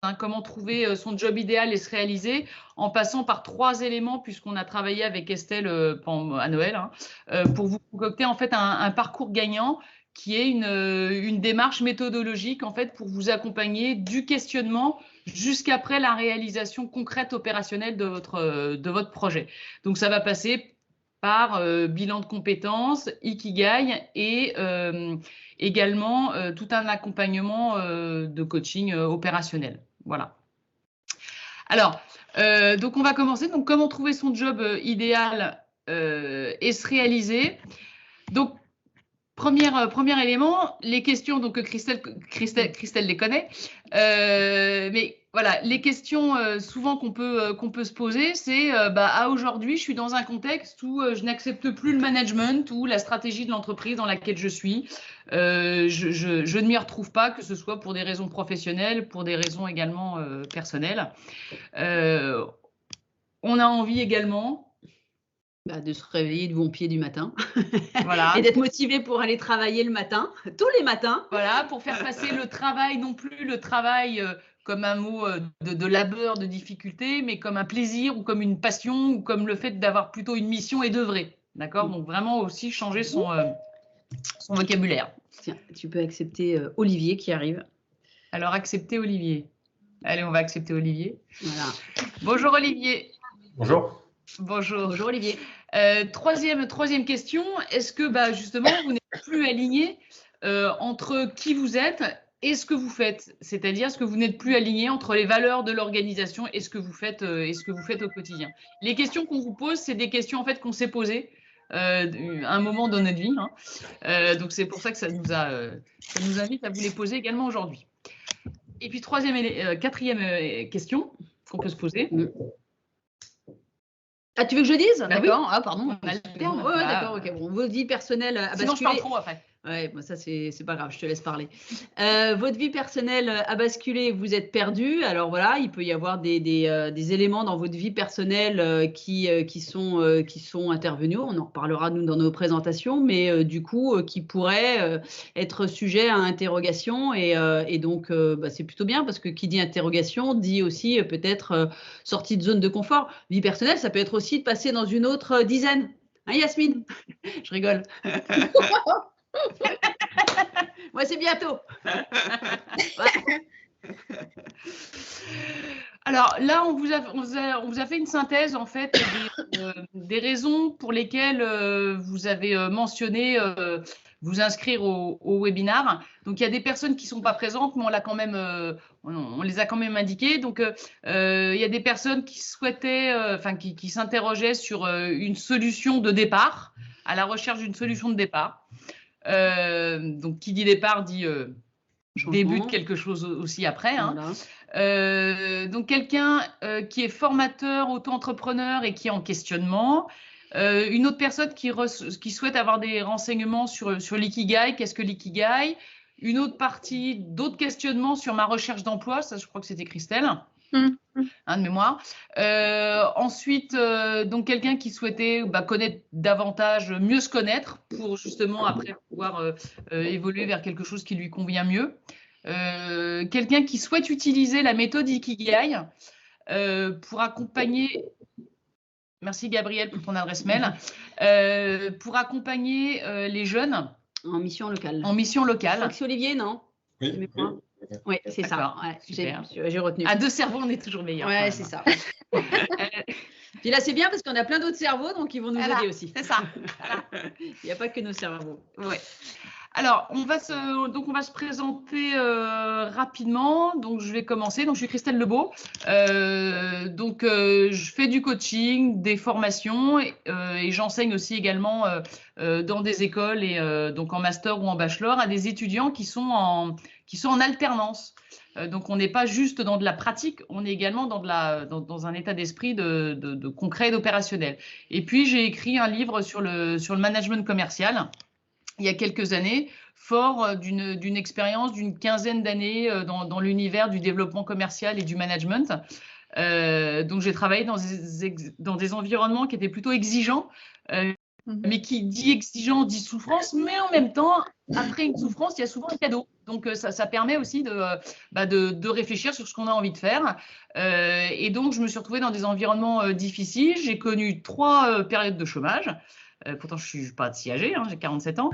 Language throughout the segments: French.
hein, comment trouver son job idéal et se réaliser, en passant par 3 éléments, puisqu'on a travaillé avec Estelle à Noël, hein, pour vous concocter en fait un parcours gagnant qui est une démarche méthodologique en fait pour vous accompagner du questionnement jusqu'après la réalisation concrète opérationnelle de votre projet. Donc ça va passer par bilan de compétences, Ikigai et également tout un accompagnement de coaching opérationnel. Voilà. Alors, donc on va commencer. Donc, comment trouver son job idéal et se réaliser. Donc, premier élément, les questions, donc Christelle les connaît, mais voilà, les questions souvent qu'on peut se poser, c'est aujourd'hui, je suis dans un contexte où je n'accepte plus le management ou la stratégie de l'entreprise dans laquelle je suis. Je ne m'y retrouve pas, que ce soit pour des raisons professionnelles, pour des raisons également personnelles. On a envie également de se réveiller de bon pied du matin. Voilà. Et d'être motivé pour aller travailler le matin, tous les matins. Voilà, pour faire passer le travail, non plus le travail comme un mot de labeur, de difficulté, mais comme un plaisir ou comme une passion ou comme le fait d'avoir plutôt une mission et d'œuvrer. D'accord? Donc vraiment aussi changer son vocabulaire. Tiens, tu peux accepter Olivier qui arrive. Alors accepter Olivier. Allez, on va accepter Olivier. Voilà. Bonjour Olivier. Bonjour. Bonjour. Bonjour Olivier. Troisième question, est-ce que justement vous n'êtes plus aligné entre qui vous êtes et ce que vous faites? C'est-à-dire, est-ce que vous n'êtes plus aligné entre les valeurs de l'organisation et ce que vous faites au quotidien? Les questions qu'on vous pose, c'est des questions en fait qu'on s'est posées à un moment dans notre vie. Hein. Donc c'est pour ça que ça nous invite à vous les poser également aujourd'hui. Et puis quatrième question qu'on peut se poser. Ah, tu veux que je dise? D'accord. Ah, pardon. On a le terme. Ouais, d'accord, ok. Bon, votre vie personnelle a basculé. Sinon, je parle trop après. Ouais, bon, ça, c'est pas grave, je te laisse parler. Votre vie personnelle a basculé, vous êtes perdu. Alors voilà, il peut y avoir des éléments dans votre vie personnelle qui sont intervenus. On en reparlera, nous, dans nos présentations, mais du coup, qui pourraient être sujets à interrogation. Et donc, c'est plutôt bien parce que qui dit interrogation dit aussi peut-être sortie de zone de confort. Vie personnelle, ça peut être aussi de passer dans une autre dizaine. Hein, Yasmine? Je rigole. Moi, c'est bientôt. Alors là, on vous a fait une synthèse en fait des raisons pour lesquelles vous avez mentionné vous inscrire au webinar. Donc il y a des personnes qui ne sont pas présentes, mais on les a quand même indiquées. Donc il y a des personnes qui souhaitaient, qui s'interrogeaient sur une solution de départ, à la recherche d'une solution de départ. Donc qui dit départ dit début de quelque chose aussi après. Hein. Voilà. Donc quelqu'un qui est formateur, auto-entrepreneur et qui est en questionnement. Une autre personne qui souhaite avoir des renseignements sur l'ikigai. Qu'est-ce que l'ikigai? Une autre partie, d'autres questionnements sur ma recherche d'emploi. Ça, je crois que c'était Christelle. Hein, de mémoire. Ensuite, donc quelqu'un qui souhaitait connaître davantage, mieux se connaître pour justement après pouvoir évoluer vers quelque chose qui lui convient mieux. Quelqu'un qui souhaite utiliser la méthode Ikigai pour accompagner. Merci Gabriel pour ton adresse mail. Pour accompagner les jeunes en mission locale. En mission locale. Je crois que c'est Olivier, non? Oui. Oui, c'est ça. Ouais, j'ai retenu. À 2 cerveaux, on est toujours meilleur. Ouais, c'est ça. Puis là, c'est bien parce qu'on a plein d'autres cerveaux, donc ils vont nous aider aussi. C'est ça. Il n'y a pas que nos cerveaux. Ouais. Alors, on va se présenter rapidement. Donc, je vais commencer. Donc, je suis Christelle Lebeau. Je fais du coaching, des formations et j'enseigne aussi également dans des écoles et donc en master ou en bachelor à des étudiants qui sont en alternance. Donc, on n'est pas juste dans de la pratique, on est également dans un état d'esprit de concret et d'opérationnel. Et puis, j'ai écrit un livre sur le management commercial il y a quelques années, fort d'une expérience d'une quinzaine d'années dans l'univers du développement commercial et du management. Donc, j'ai travaillé dans des environnements qui étaient plutôt exigeants, Mais qui dit exigeant dit souffrance, mais en même temps, après une souffrance, il y a souvent un cadeau. Donc, ça permet aussi de réfléchir sur ce qu'on a envie de faire. Et donc, je me suis retrouvée dans des environnements difficiles. J'ai connu 3 périodes de chômage. Pourtant, je ne suis pas si âgée, hein, j'ai 47 ans.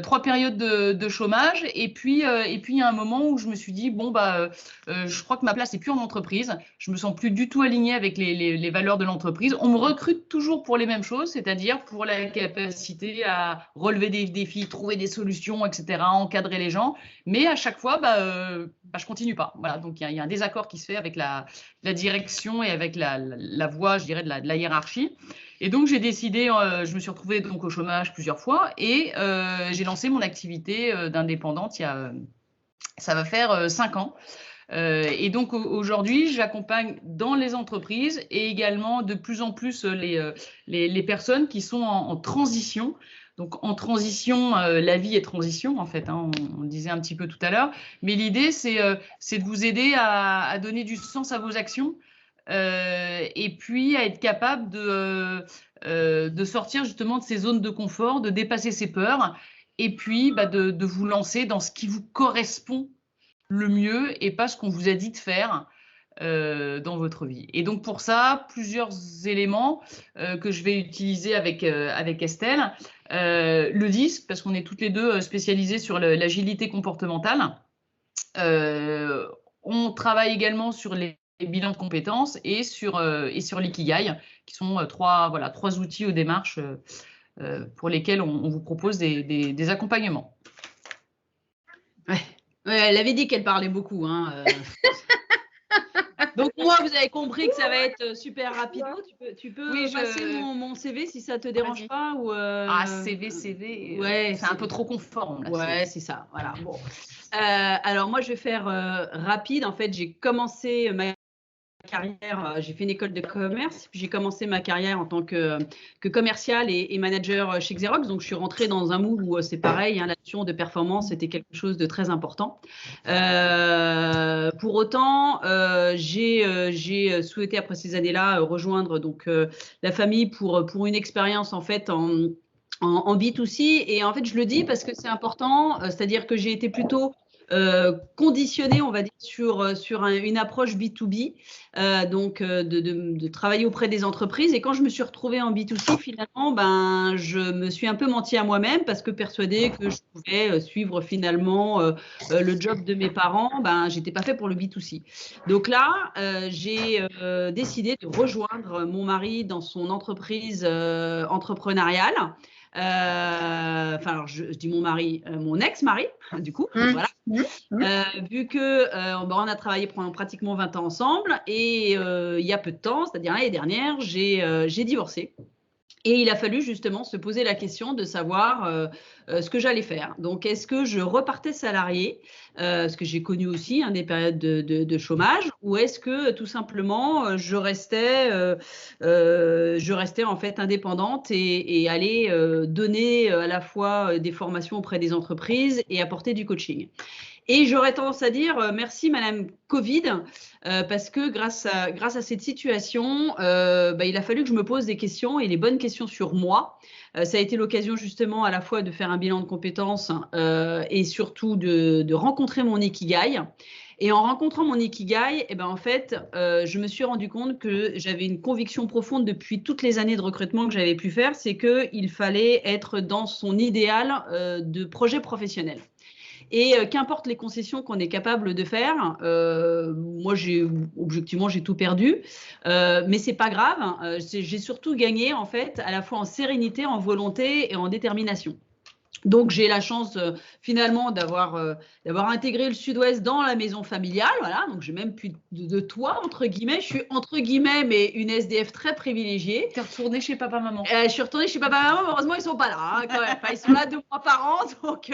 3 périodes de chômage. Et puis, il y a un moment où je me suis dit, bon, je crois que ma place n'est plus en entreprise. Je me sens plus du tout alignée avec les valeurs de l'entreprise. On me recrute toujours pour les mêmes choses, c'est-à-dire pour la capacité à relever des défis, trouver des solutions, etc., encadrer les gens. Mais à chaque fois, je continue pas. Voilà, donc il y a un désaccord qui se fait avec la direction et avec la voie, je dirais, de la hiérarchie. Et donc, j'ai décidé, je me suis retrouvée donc au chômage plusieurs fois et j'ai lancé mon activité d'indépendante ça va faire 5 ans. Et donc, aujourd'hui, j'accompagne dans les entreprises et également de plus en plus les personnes qui sont en transition. Donc, en transition, la vie est transition, en fait, hein, on le disait un petit peu tout à l'heure. Mais l'idée, c'est de vous aider à donner du sens à vos actions. Et puis à être capable de sortir justement de ces zones de confort, de dépasser ses peurs, et puis de vous lancer dans ce qui vous correspond le mieux et pas ce qu'on vous a dit de faire dans votre vie. Et donc pour ça, plusieurs éléments que je vais utiliser avec Estelle. Le DISC, parce qu'on est toutes les deux spécialisées sur l'agilité comportementale. On travaille également sur les bilans de compétences et sur l'ikigai, qui sont trois outils aux démarches pour lesquels on vous propose des accompagnements. Ouais. Elle avait dit qu'elle parlait beaucoup. Hein, Donc moi, vous avez compris que ça va être super rapide. Tu peux passer mon CV si ça te dérange pas ou CV, ouais, c'est un peu trop conforme. Là, ouais, c'est ça. Voilà. Bon. Alors moi, je vais faire rapide. En fait, j'ai commencé ma carrière, j'ai fait une école de commerce, puis j'ai commencé ma carrière en tant que commercial et manager chez Xerox. Donc, je suis rentrée dans un moule où c'est pareil, hein, la notion de performance était quelque chose de très important. Pour autant, j'ai souhaité, après ces années-là, rejoindre donc, la famille pour une expérience en fait en B2C. Et en fait, je le dis parce que c'est important, c'est-à-dire que j'ai été plutôt conditionné, on va dire, sur une approche B2B, donc de travailler auprès des entreprises. Et quand je me suis retrouvée en B2C, finalement, je me suis un peu menti à moi-même parce que persuadée que je pouvais suivre finalement le job de mes parents. J'étais pas fait pour le B2C. Donc là, j'ai décidé de rejoindre mon mari dans son entreprise entrepreneuriale. Alors je dis mon mari, mon ex-mari, du coup, voilà. Vu que on a travaillé pendant pratiquement 20 ans ensemble et il y a peu de temps, c'est-à-dire l'année dernière, j'ai divorcé. Et il a fallu justement se poser la question de savoir ce que j'allais faire. Donc, est-ce que je repartais salarié, ce que j'ai connu aussi, hein, des périodes de chômage, ou est-ce que tout simplement je restais en fait indépendante et aller donner à la fois des formations auprès des entreprises et apporter du coaching. Et j'aurais tendance à dire merci Madame Covid, parce que grâce à cette situation, il a fallu que je me pose des questions et les bonnes questions sur moi. Ça a été l'occasion justement à la fois de faire un bilan de compétences et surtout de rencontrer mon Ikigai. Et en rencontrant mon Ikigai, en fait, je me suis rendu compte que j'avais une conviction profonde depuis toutes les années de recrutement que j'avais pu faire, c'est qu'il fallait être dans son idéal de projet professionnel. Et qu'importe les concessions qu'on est capable de faire, moi objectivement j'ai tout perdu, mais c'est pas grave. J'ai surtout gagné en fait à la fois en sérénité, en volonté et en détermination. Donc j'ai la chance finalement d'avoir intégré le Sud-Ouest dans la maison familiale, voilà. Donc j'ai même plus de toit entre guillemets. Je suis entre guillemets mais une SDF très privilégiée. Tu es retournée chez papa-maman. Je suis retournée chez papa-maman. Heureusement ils sont pas là, hein, quand même. Enfin, ils sont là 2 mois par an, donc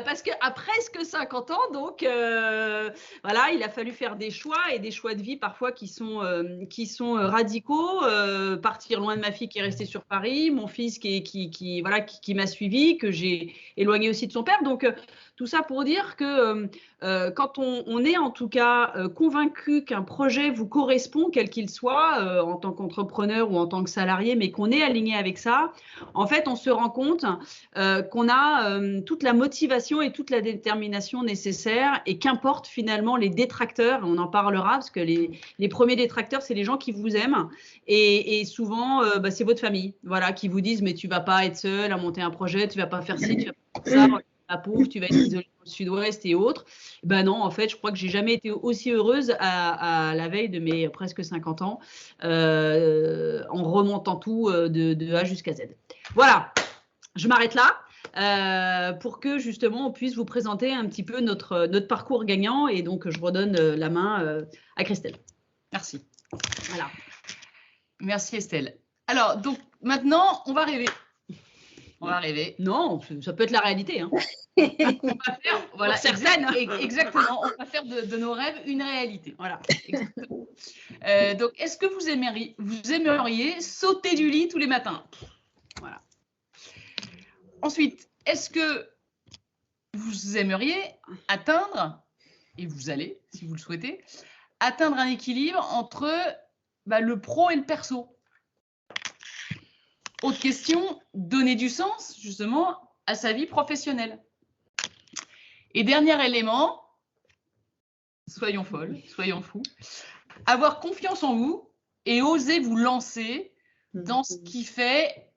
parce qu'à presque 50 ans, donc voilà, il a fallu faire des choix et des choix de vie parfois qui sont radicaux. Partir loin de ma fille qui est restée sur Paris, mon fils qui m'a suivi, que j'ai éloigné aussi de son père. Donc, tout ça pour dire que quand on est en tout cas convaincu qu'un projet vous correspond, quel qu'il soit, en tant qu'entrepreneur ou en tant que salarié, mais qu'on est aligné avec ça, en fait, on se rend compte qu'on a toute la motivation et toute la détermination nécessaire, et qu'importe finalement les détracteurs, on en parlera, parce que les premiers détracteurs, c'est les gens qui vous aiment, et souvent, c'est votre famille, voilà, qui vous disent, mais tu vas pas être seul à monter un projet, tu vas pas faire ci, tu vas pas faire ça, la pauvre, tu vas être isolé dans le sud-ouest et autres. Ben non, en fait, je crois que j'ai jamais été aussi heureuse à la veille de mes presque 50 ans, en remontant tout de A jusqu'à Z. Voilà, je m'arrête là. Pour que justement on puisse vous présenter un petit peu notre parcours gagnant, et donc je redonne la main à Christelle. Merci. Voilà. Merci Estelle. Alors, donc maintenant, on va rêver. On va rêver. Non, ça peut être la réalité. Hein. On va faire, voilà, certaines. Exactement, on va faire de nos rêves une réalité. Voilà. Donc, est-ce que vous aimeriez sauter du lit tous les matins? Voilà. Ensuite, est-ce que vous aimeriez atteindre, et vous allez, si vous le souhaitez, atteindre un équilibre entre le pro et le perso? Autre question, donner du sens justement à sa vie professionnelle. Et dernier élément, soyons folles, soyons fous, avoir confiance en vous et oser vous lancer dans ce qui fait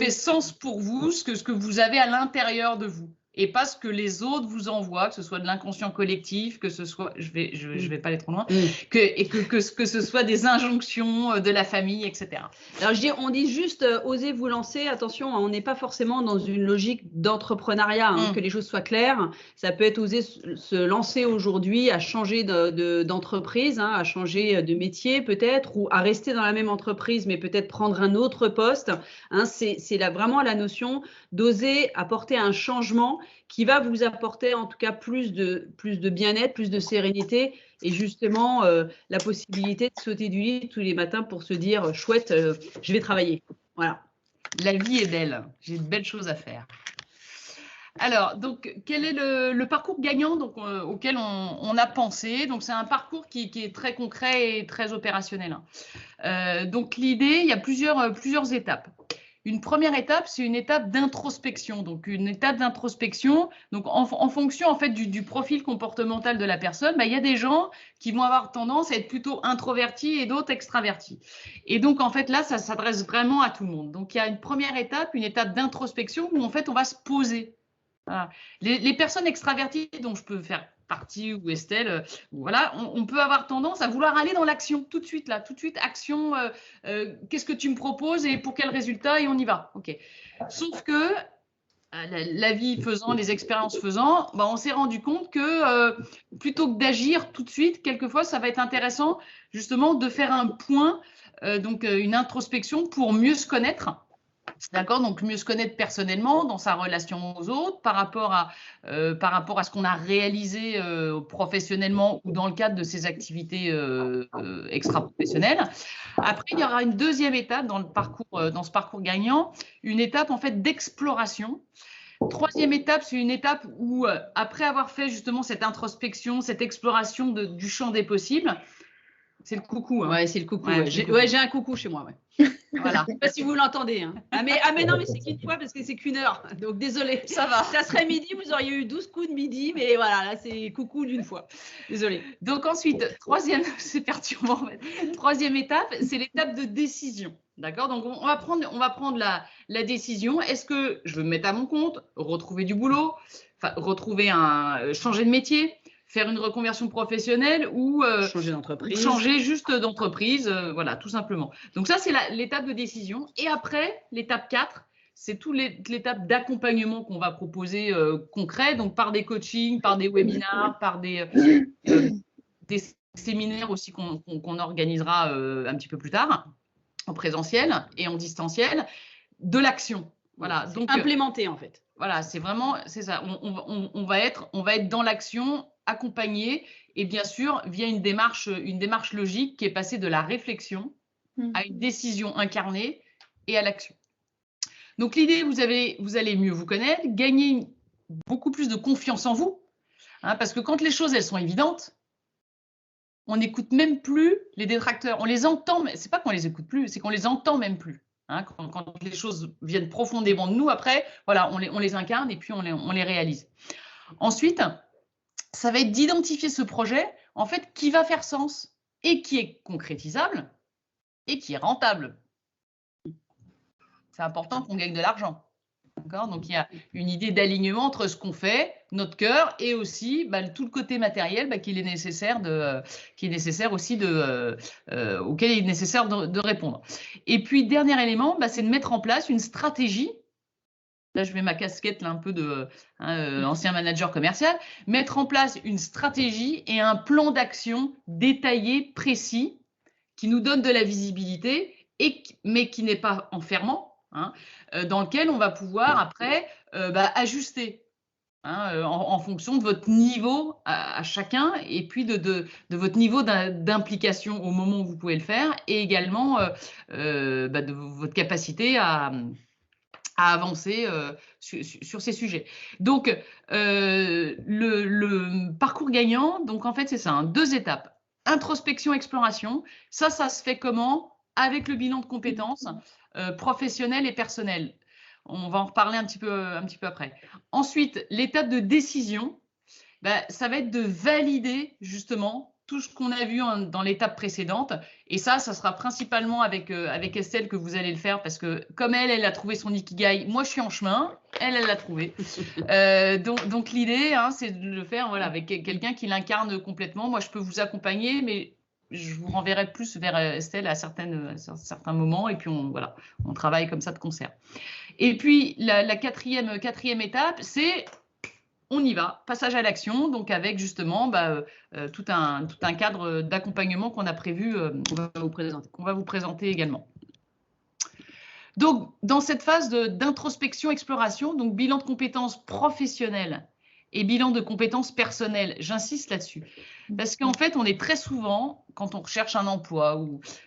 sens pour vous, ce que vous avez à l'intérieur de vous, et pas ce que les autres vous envoient, que ce soit de l'inconscient collectif, que ce soit, je vais pas aller trop loin, que ce soit des injonctions de la famille, etc. Alors on dit juste oser vous lancer. Attention, on n'est pas forcément dans une logique d'entrepreneuriat, que les choses soient claires. Ça peut être oser se lancer aujourd'hui à changer d'entreprise, à changer de métier peut-être, ou à rester dans la même entreprise, mais peut-être prendre un autre poste. C'est vraiment la notion d'oser apporter un changement qui va vous apporter en tout cas plus de bien-être, plus de sérénité, et justement la possibilité de sauter du lit tous les matins pour se dire chouette, je vais travailler. Voilà. La vie est belle, j'ai de belles choses à faire. Alors, donc, quel est le parcours gagnant auquel on a pensé? Donc, c'est un parcours qui est très concret et très opérationnel. Donc, l'idée, il y a plusieurs étapes. Une première étape, c'est une étape d'introspection. Donc, une étape d'introspection, donc en fonction en fait du profil comportemental de la personne, il y a des gens qui vont avoir tendance à être plutôt introvertis et d'autres extravertis. Et donc, en fait, là, ça s'adresse vraiment à tout le monde. Donc, il y a une première étape, une étape d'introspection où en fait, on va se poser. Voilà. Les personnes extraverties dont je peux faire partie, ou Estelle, voilà, on peut avoir tendance à vouloir aller dans l'action tout de suite, action, qu'est-ce que tu me proposes et pour quel résultat, et on y va. Ok. Sauf que la vie faisant, les expériences faisant, on s'est rendu compte que plutôt que d'agir tout de suite, quelquefois, ça va être intéressant justement de faire un point, donc une introspection pour mieux se connaître. D'accord, donc mieux se connaître personnellement dans sa relation aux autres par rapport à ce qu'on a réalisé professionnellement ou dans le cadre de ses activités extra-professionnelles. Après, il y aura une deuxième étape dans ce parcours gagnant, une étape en fait d'exploration. Troisième étape, c'est une étape où après avoir fait justement cette introspection, cette exploration du champ des possibles, c'est le coucou. Ouais, c'est le coucou. Ouais, j'ai un coucou chez moi. Ouais. Voilà. Je ne sais pas si vous l'entendez. Mais non, mais c'est qu'une fois parce que c'est qu'une heure. Donc désolé. Ça va. Ça serait midi, vous auriez eu 12 coups de midi, mais voilà, là c'est coucou d'une fois. Désolé. Donc ensuite, c'est perturbant. Troisième étape, c'est l'étape de décision. D'accord. Donc on va prendre la décision. Est-ce que je veux me mettre à mon compte, retrouver du boulot, changer de métier, faire une reconversion professionnelle ou changer juste d'entreprise, voilà, tout simplement. Donc ça, c'est l'étape de décision. Et après, l'étape 4, c'est toute l'étape d'accompagnement qu'on va proposer concret, donc par des coachings, par des webinars, par des séminaires aussi qu'on organisera un petit peu plus tard, en présentiel et en distanciel, de l'action. Voilà. Donc implémenter en fait. Voilà, c'est ça. On va être dans l'action, accompagné, et bien sûr via une démarche logique qui est passée de la réflexion à une décision incarnée et à l'action. Donc l'idée, vous allez mieux vous connaître, gagner beaucoup plus de confiance en vous, hein, parce que quand les choses elles sont évidentes, on n'écoute même plus les détracteurs. On les entend, mais c'est pas qu'on les écoute plus, c'est qu'on les entend même plus. Hein, quand les choses viennent profondément de nous, après, voilà, on les incarne et puis on les réalise. Ensuite, ça va être d'identifier ce projet, en fait, qui va faire sens et qui est concrétisable et qui est rentable. C'est important qu'on gagne de l'argent. Donc, il y a une idée d'alignement entre ce qu'on fait, notre cœur, et aussi tout le côté matériel auquel il est nécessaire de répondre. Et puis, dernier élément, c'est de mettre en place une stratégie. Là, je mets ma casquette là, un peu de ancien manager commercial. Mettre en place une stratégie et un plan d'action détaillé, précis, qui nous donne de la visibilité, mais qui n'est pas enfermant. Dans lequel on va pouvoir après ajuster en fonction de votre niveau à chacun et puis de votre niveau d'implication au moment où vous pouvez le faire et également de votre capacité à avancer sur ces sujets. Donc, le parcours gagnant, donc en fait, c'est ça, 2 étapes. Introspection, exploration. Ça se fait comment? Avec le bilan de compétences professionnelles et personnelles. On va en reparler un petit peu après. Ensuite, l'étape de décision, ça va être de valider justement tout ce qu'on a vu dans l'étape précédente. Et ça sera principalement avec Estelle que vous allez le faire parce que comme elle a trouvé son Ikigai, moi je suis en chemin, elle l'a trouvé. Donc l'idée, c'est de le faire avec quelqu'un qui l'incarne complètement. Moi je peux vous accompagner, mais je vous renverrai plus vers Estelle à certains moments et puis on travaille comme ça de concert. Et puis la quatrième étape, c'est on y va, passage à l'action, donc avec justement tout un cadre d'accompagnement qu'on a prévu, qu'on va vous présenter également. Donc, dans cette phase d'introspection, exploration, donc bilan de compétences professionnelles et bilan de compétences personnelles, j'insiste là-dessus. Parce qu'en fait, on est très souvent, quand on recherche un emploi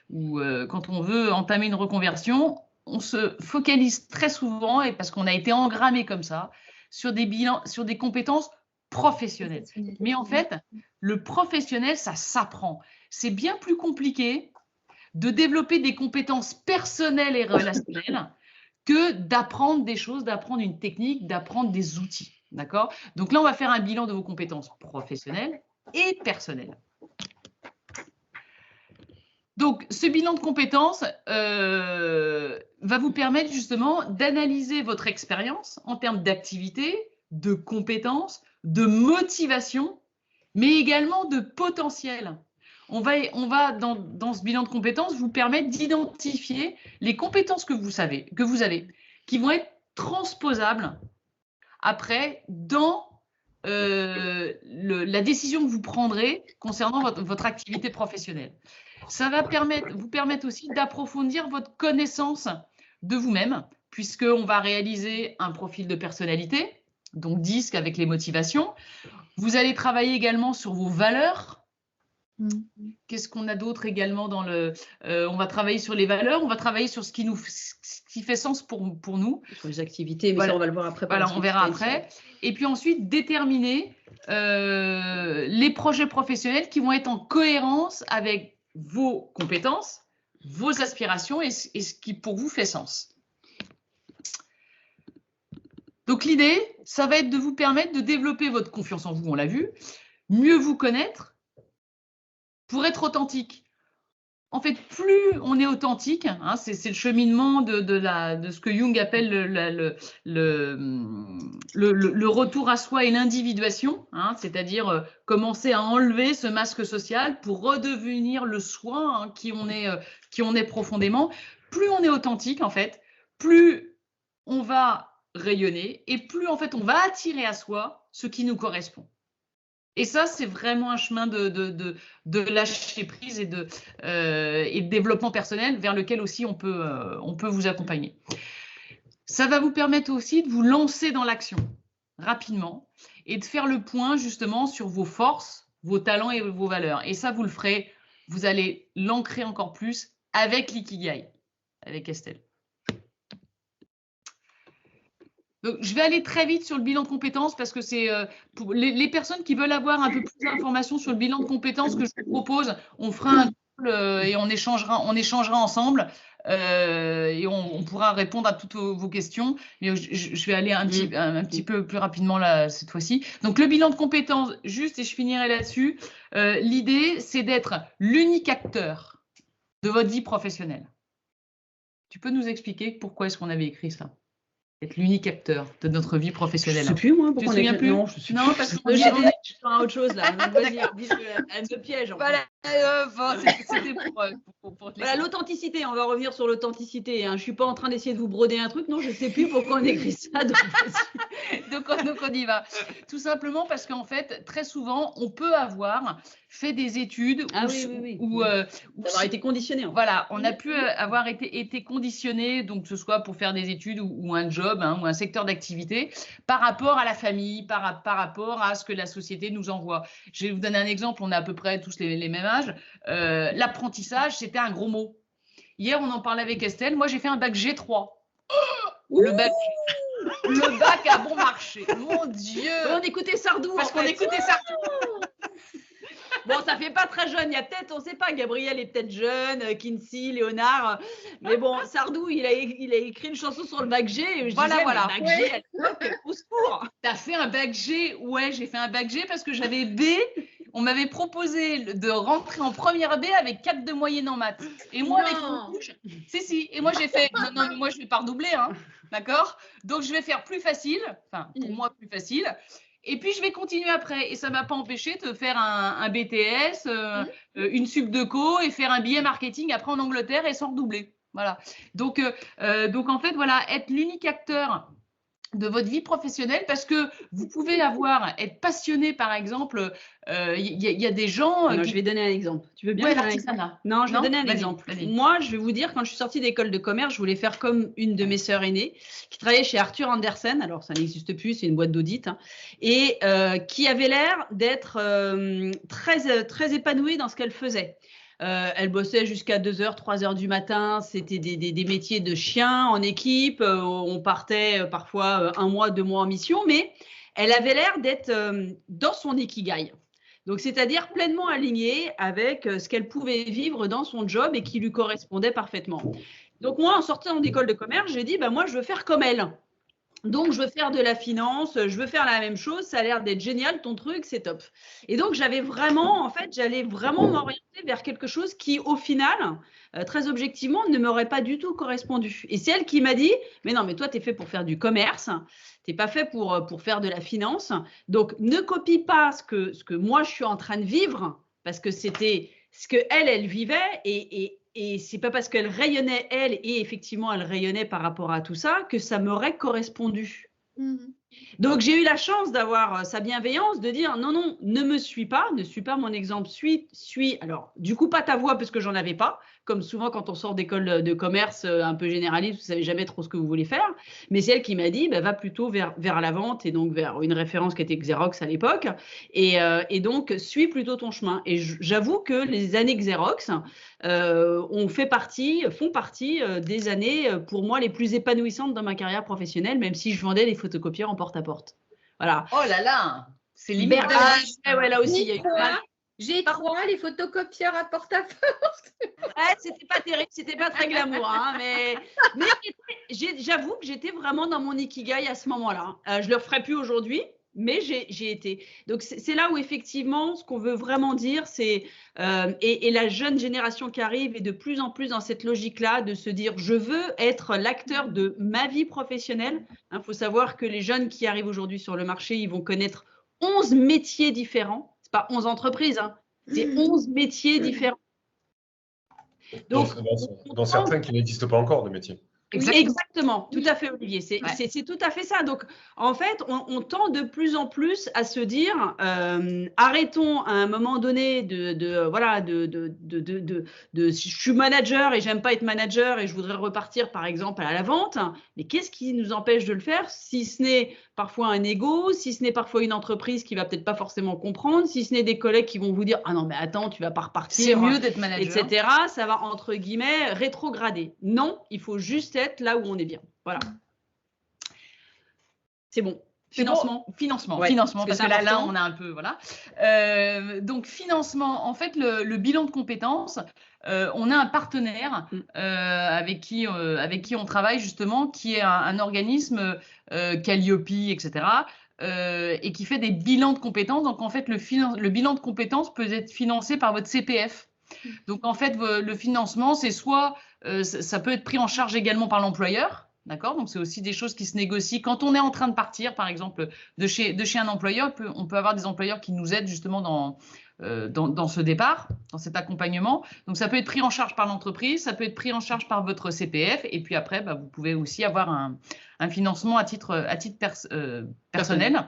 ou quand on veut entamer une reconversion, on se focalise très souvent, et parce qu'on a été engrammé comme ça, sur des bilans, sur des compétences professionnelles. Mais en fait, le professionnel, ça s'apprend. C'est bien plus compliqué de développer des compétences personnelles et relationnelles que d'apprendre des choses, d'apprendre une technique, d'apprendre des outils. D'accord? Donc là, on va faire un bilan de vos compétences professionnelles et personnelles. Donc, ce bilan de compétences va vous permettre justement d'analyser votre expérience en termes d'activité, de compétences, de motivation, mais également de potentiel. On va dans ce bilan de compétences, vous permettre d'identifier les compétences que vous avez, qui vont être transposables après dans la décision que vous prendrez concernant votre activité professionnelle. Ça va vous permettre aussi d'approfondir votre connaissance de vous-même, puisqu'on va réaliser un profil de personnalité, donc DISC avec les motivations. Vous allez travailler également sur vos valeurs. Qu'est-ce qu'on a d'autre également on va travailler sur les valeurs, on va travailler sur ce qui fait sens pour nous. Sur les activités, mais ça, on va le voir après. Voilà, on verra après. Et puis ensuite, déterminer les projets professionnels qui vont être en cohérence avec vos compétences, vos aspirations et ce qui pour vous fait sens. Donc l'idée, ça va être de vous permettre de développer votre confiance en vous, on l'a vu, mieux vous connaître pour être authentique. En fait, plus on est authentique, c'est le cheminement de ce que Jung appelle le retour à soi et l'individuation, c'est-à-dire commencer à enlever ce masque social pour redevenir le soi qui on est profondément. Plus on est authentique, en fait, plus on va rayonner et plus, en fait, on va attirer à soi ce qui nous correspond. Et ça, c'est vraiment un chemin de lâcher prise et de développement personnel vers lequel aussi on peut vous accompagner. Ça va vous permettre aussi de vous lancer dans l'action rapidement et de faire le point justement sur vos forces, vos talents et vos valeurs. Et ça, vous le ferez, vous allez l'ancrer encore plus avec l'Ikigai, avec Estelle. Donc, je vais aller très vite sur le bilan de compétences parce que c'est pour les personnes qui veulent avoir un peu plus d'informations sur le bilan de compétences que je vous propose, on fera un call et on échangera ensemble et on pourra répondre à toutes vos questions. Mais je vais aller un petit peu plus rapidement là, cette fois-ci. Donc, le bilan de compétences, juste, et je finirai là-dessus. L'idée, c'est d'être l'unique acteur de votre vie professionnelle. Tu peux nous expliquer pourquoi est-ce qu'on avait écrit ça? Être l'unique acteur de notre vie professionnelle. Je ne sais plus, moi, pourquoi on est plus. Non, je sais plus. Parce qu'on est sur autre chose, là. Vas-y, elle me piège. Voilà, c'était pour te laisser. Voilà, l'authenticité. On va revenir sur l'authenticité. Hein. Je ne suis pas en train d'essayer de vous broder un truc. Non, je ne sais plus pourquoi on écrit ça. Donc, on y va. Tout simplement parce qu'en fait, très souvent, on peut avoir fait des études ou avoir été conditionné. Voilà, on a pu avoir été conditionné, donc que ce soit pour faire des études ou un job ou un secteur d'activité, par rapport à la famille, par rapport à ce que la société nous envoie. Je vais vous donner un exemple, on a à peu près tous les mêmes âges. L'apprentissage, c'était un gros mot. Hier, on en parlait avec Estelle. Moi, j'ai fait un bac G3. Le bac à bon marché. Mon Dieu! On écoutait Sardou. Parce qu'on écoutait Sardou. Bon, ça fait pas très jeune. Il y a peut-être, on ne sait pas, Gabriel est peut-être jeune, Kinsey, Léonard. Mais bon, Sardou, il a écrit une chanson sur le bac G. Et voilà. Bac G, à l'époque, au secours. T'as fait un bac G? Ouais, j'ai fait un bac G parce que j'avais B. On m'avait proposé de rentrer en première B avec 4 de moyenne en maths. Et moi, avec mon couche, si. Et moi, j'ai fait, non, mais moi, je vais pas redoubler, hein. D'accord? Donc, je vais faire plus facile. Enfin, pour moi, plus facile. Et puis, je vais continuer après. Et ça ne m'a pas empêché de faire un BTS, une sup de co et faire un billet marketing après en Angleterre et sans redoubler. Voilà. Donc en fait, voilà, être l'unique acteur de votre vie professionnelle parce que vous pouvez être passionné, par exemple, y a des gens… Je vais donner un exemple. Tu veux bien donner un exemple? Non, je vais donner un exemple. Moi, je vais vous dire, quand je suis sortie d'école de commerce, je voulais faire comme une de mes sœurs aînées qui travaillait chez Arthur Andersen. Alors, ça n'existe plus, c'est une boîte d'audit. Hein, et qui avait l'air d'être très épanouie dans ce qu'elle faisait. Elle bossait jusqu'à 2h, 3h du matin. C'était des métiers de chien en équipe. On partait parfois 1 mois, 2 mois en mission, mais elle avait l'air d'être dans son ikigai. Donc, c'est-à-dire pleinement alignée avec ce qu'elle pouvait vivre dans son job et qui lui correspondait parfaitement. Donc, moi, en sortant d'école de commerce, j'ai dit, moi, je veux faire comme elle. Donc, je veux faire de la finance, je veux faire la même chose, ça a l'air d'être génial, ton truc, c'est top. Et donc, j'allais vraiment m'orienter vers quelque chose qui, au final, très objectivement, ne m'aurait pas du tout correspondu. Et c'est elle qui m'a dit, mais non, mais toi, tu es fait pour faire du commerce, tu n'es pas fait pour faire de la finance. Donc, ne copie pas ce que moi, je suis en train de vivre, parce que c'était ce qu'elle vivait et c'est pas parce qu'elle rayonnait, elle, et effectivement, elle rayonnait par rapport à tout ça, que ça m'aurait correspondu. Donc, j'ai eu la chance d'avoir sa bienveillance, de dire non, ne me suis pas, ne suis pas mon exemple, suis. Alors, du coup, pas ta voix parce que j'en avais pas, comme souvent quand on sort d'école de commerce un peu généraliste, vous savez jamais trop ce que vous voulez faire. Mais c'est elle qui m'a dit, va plutôt vers la vente et donc vers une référence qui était Xerox à l'époque. Et donc, suis plutôt ton chemin. Et j'avoue que les années Xerox font partie des années, pour moi, les plus épanouissantes dans ma carrière professionnelle, même si je vendais des photocopieurs en porte-à-porte. Voilà. Oh là là, c'est limite. Ouais, là aussi, il y a eu mal. J'ai 3, les photocopieurs à porte-à-porte. Ouais, c'était pas terrible, c'était pas très glamour, hein, mais j'avoue que j'étais vraiment dans mon ikigai à ce moment-là. Je le referai plus aujourd'hui, mais j'ai été. Donc, c'est là où effectivement, ce qu'on veut vraiment dire, c'est, et la jeune génération qui arrive est de plus en plus dans cette logique-là de se dire, je veux être l'acteur de ma vie professionnelle. Il faut savoir que les jeunes qui arrivent aujourd'hui sur le marché, ils vont connaître 11 métiers différents. Ce n'est pas 11 entreprises, hein, c'est 11 métiers différents. Donc, dans certains qui n'existent pas encore de métiers. Exactement, tout à fait, Olivier. C'est tout à fait ça. Donc, en fait, on tend de plus en plus à se dire, arrêtons à un moment donné je suis manager et j'aime pas être manager et je voudrais repartir, par exemple, à la vente. Mais qu'est-ce qui nous empêche de le faire, si ce n'est parfois un ego, si ce n'est parfois une entreprise qui va peut-être pas forcément comprendre, si ce n'est des collègues qui vont vous dire, ah non, mais attends, tu vas pas repartir. C'est mieux d'être manager. Etc. Ça va, entre guillemets, rétrograder. Non, il faut juste être là où on est bien. Voilà. C'est bon. Financement. Ouais, Financement, parce que là, important. on a un peu, voilà. Donc, financement, en fait, le bilan de compétences, on a un partenaire avec qui on travaille justement, qui est un organisme Calliope, etc., et qui fait des bilans de compétences. Donc, en fait, le bilan de compétences peut être financé par votre CPF. Donc, en fait, le financement, c'est soit, ça peut être pris en charge également par l'employeur. D'accord? Donc, c'est aussi des choses qui se négocient. Quand on est en train de partir, par exemple, de chez un employeur, on peut avoir des employeurs qui nous aident justement dans ce départ, dans cet accompagnement. Donc, ça peut être pris en charge par l'entreprise, ça peut être pris en charge par votre CPF. Et puis après, vous pouvez aussi avoir un financement à titre personnel.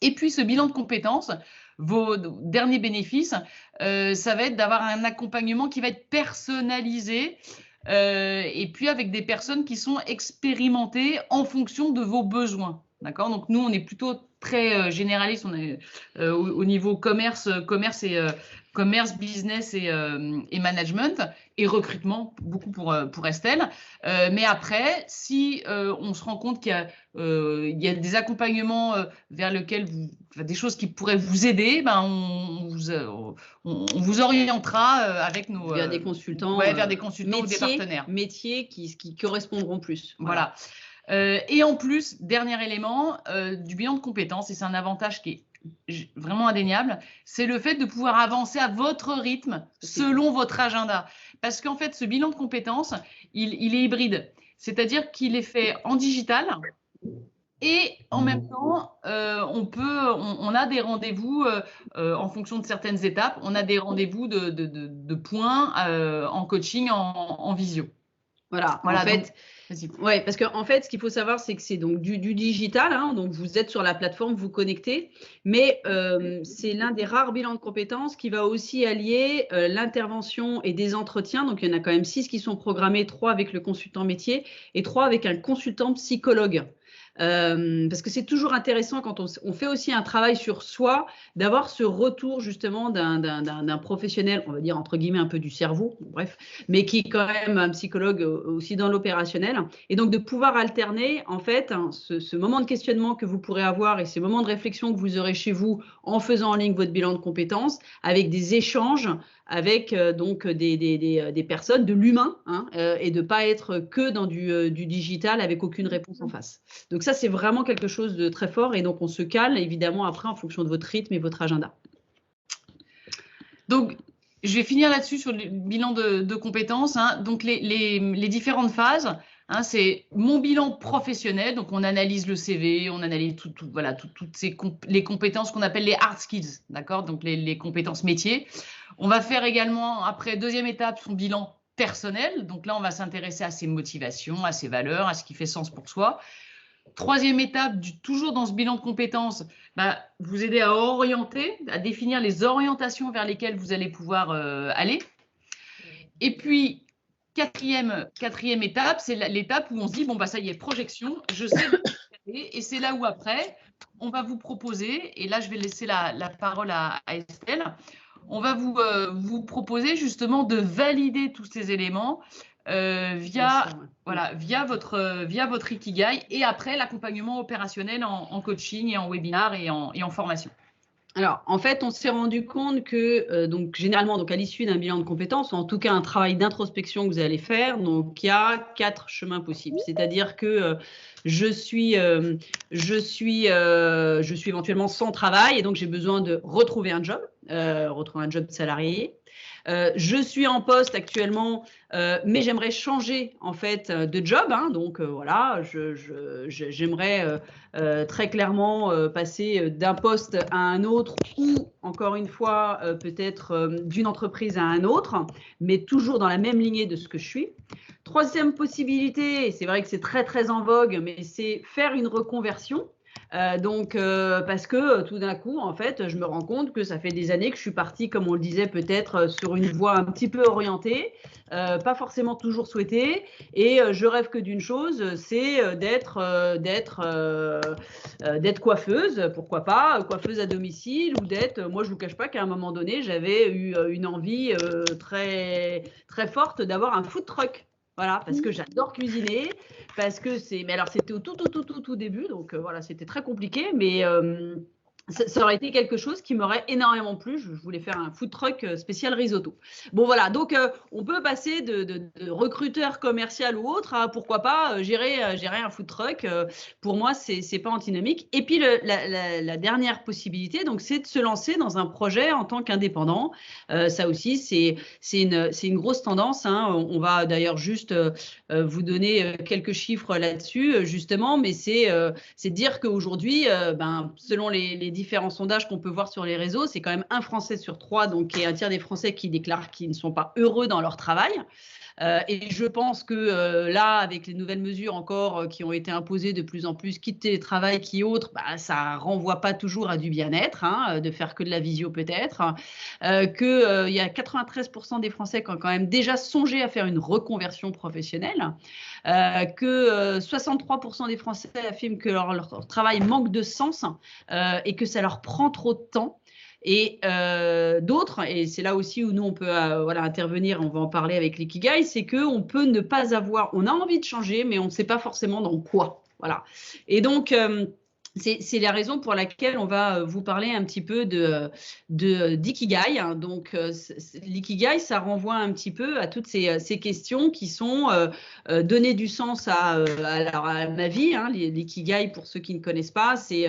Et puis, ce bilan de compétences, vos derniers bénéfices, ça va être d'avoir un accompagnement qui va être personnalisé. Et puis avec des personnes qui sont expérimentées en fonction de vos besoins. D'accord? Donc nous, on est plutôt très généraliste. On est au niveau commerce, business et management et recrutement, beaucoup pour Estelle. Mais après, si on se rend compte qu'il y a des accompagnements vers lesquels des choses qui pourraient vous aider, on vous orientera avec nos vers des consultants, vers des consultants ou des partenaires. Métiers qui correspondront plus. Voilà. Et en plus, dernier élément du bilan de compétences, et c'est un avantage qui est vraiment indéniable, c'est le fait de pouvoir avancer à votre rythme selon votre agenda. Parce qu'en fait, ce bilan de compétences, il est hybride. C'est-à-dire qu'il est fait en digital. Et en même temps, on a des rendez-vous en fonction de certaines étapes. On a des rendez-vous de points en coaching, en visio. Voilà. En fait, ouais, parce qu'en fait, ce qu'il faut savoir, c'est que c'est donc du digital. Hein, donc, vous êtes sur la plateforme, vous connectez. Mais c'est l'un des rares bilans de compétences qui va aussi allier l'intervention et des entretiens. Donc, il y en a quand même 6 qui sont programmés, 3 avec le consultant métier et 3 avec un consultant psychologue. Parce que c'est toujours intéressant quand on fait aussi un travail sur soi, d'avoir ce retour justement d'un professionnel, on va dire entre guillemets un peu du cerveau, bref, mais qui est quand même un psychologue aussi dans l'opérationnel. Et donc de pouvoir alterner en fait ce moment de questionnement que vous pourrez avoir et ces moments de réflexion que vous aurez chez vous en faisant en ligne votre bilan de compétences avec des échanges avec donc des personnes, de l'humain, hein, et de ne pas être que dans du digital avec aucune réponse en face. Donc ça, c'est vraiment quelque chose de très fort et donc on se cale évidemment après en fonction de votre rythme et votre agenda. Donc, je vais finir là-dessus sur le bilan de compétences. Hein. Donc, les différentes phases, hein, c'est mon bilan professionnel. Donc, on analyse le CV, on analyse toutes les compétences qu'on appelle les hard skills, d'accord? Donc, les compétences métiers. On va faire également, après, deuxième étape, son bilan personnel. Donc là, on va s'intéresser à ses motivations, à ses valeurs, à ce qui fait sens pour soi. Troisième étape, toujours dans ce bilan de compétences, vous aider à orienter, à définir les orientations vers lesquelles vous allez pouvoir aller. Et puis, quatrième étape, c'est l'étape où on se dit, bon, ça y est, projection, je sais. Et c'est là où après, on va vous proposer, et là, je vais laisser la parole à Estelle, on va vous proposer justement de valider tous ces éléments via votre Ikigai et après l'accompagnement opérationnel en coaching et en webinar et en formation. Alors, en fait, on s'est rendu compte que, donc, généralement, donc, à l'issue d'un bilan de compétences, ou en tout cas un travail d'introspection que vous allez faire, donc, il y a 4 chemins possibles. C'est-à-dire que je suis éventuellement sans travail et donc j'ai besoin de retrouver un job salarié. Je suis en poste actuellement, mais j'aimerais changer en fait de job. Hein, donc voilà, j'aimerais très clairement passer d'un poste à un autre ou encore une fois peut-être d'une entreprise à un autre, mais toujours dans la même lignée de ce que je suis. Troisième possibilité, et c'est vrai que c'est très très en vogue, mais c'est faire une reconversion. Parce que tout d'un coup, en fait, je me rends compte que ça fait des années que je suis partie, comme on le disait, peut-être sur une voie un petit peu orientée, pas forcément toujours souhaitée. Et je rêve que d'une chose, c'est d'être coiffeuse, pourquoi pas, coiffeuse à domicile ou d'être. Moi, je vous cache pas qu'à un moment donné, j'avais eu une envie très très forte d'avoir un food truck. Voilà, parce que j'adore cuisiner, parce que c'est… Mais alors, c'était au tout début, donc voilà, c'était très compliqué, mais ça aurait été quelque chose qui m'aurait énormément plu. Je voulais faire un food truck spécial risotto. Bon, voilà, donc on peut passer de recruteur commercial ou autre à, pourquoi pas, gérer un food truck. Pour moi, c'est pas antinomique. Et puis, la dernière possibilité, donc, c'est de se lancer dans un projet en tant qu'indépendant. Ça aussi, c'est une grosse tendance, hein. On va d'ailleurs juste vous donner quelques chiffres là-dessus, justement, mais c'est dire qu'aujourd'hui, selon les différents sondages qu'on peut voir sur les réseaux, c'est quand même 1 Français sur 3, donc et un tiers des Français qui déclarent qu'ils ne sont pas heureux dans leur travail. Et je pense que là, avec les nouvelles mesures encore qui ont été imposées de plus en plus, quitte télétravail, qui autre, ça renvoie pas toujours à du bien-être, hein, de faire que de la visio peut-être. Qu'il y a 93% des Français qui ont quand même déjà songé à faire une reconversion professionnelle. Que 63% des Français affirment que leur travail manque de sens et que ça leur prend trop de temps. Et d'autres, et c'est là aussi où nous on peut intervenir, on va en parler avec l'Ikigai, c'est qu'on peut ne pas avoir, on a envie de changer, mais on ne sait pas forcément dans quoi. Voilà. Et donc, c'est la raison pour laquelle on va vous parler un petit peu d'ikigai. Donc, l'ikigai, ça renvoie un petit peu à toutes ces questions qui sont donner du sens à ma vie. Hein. L'ikigai, pour ceux qui ne connaissent pas, c'est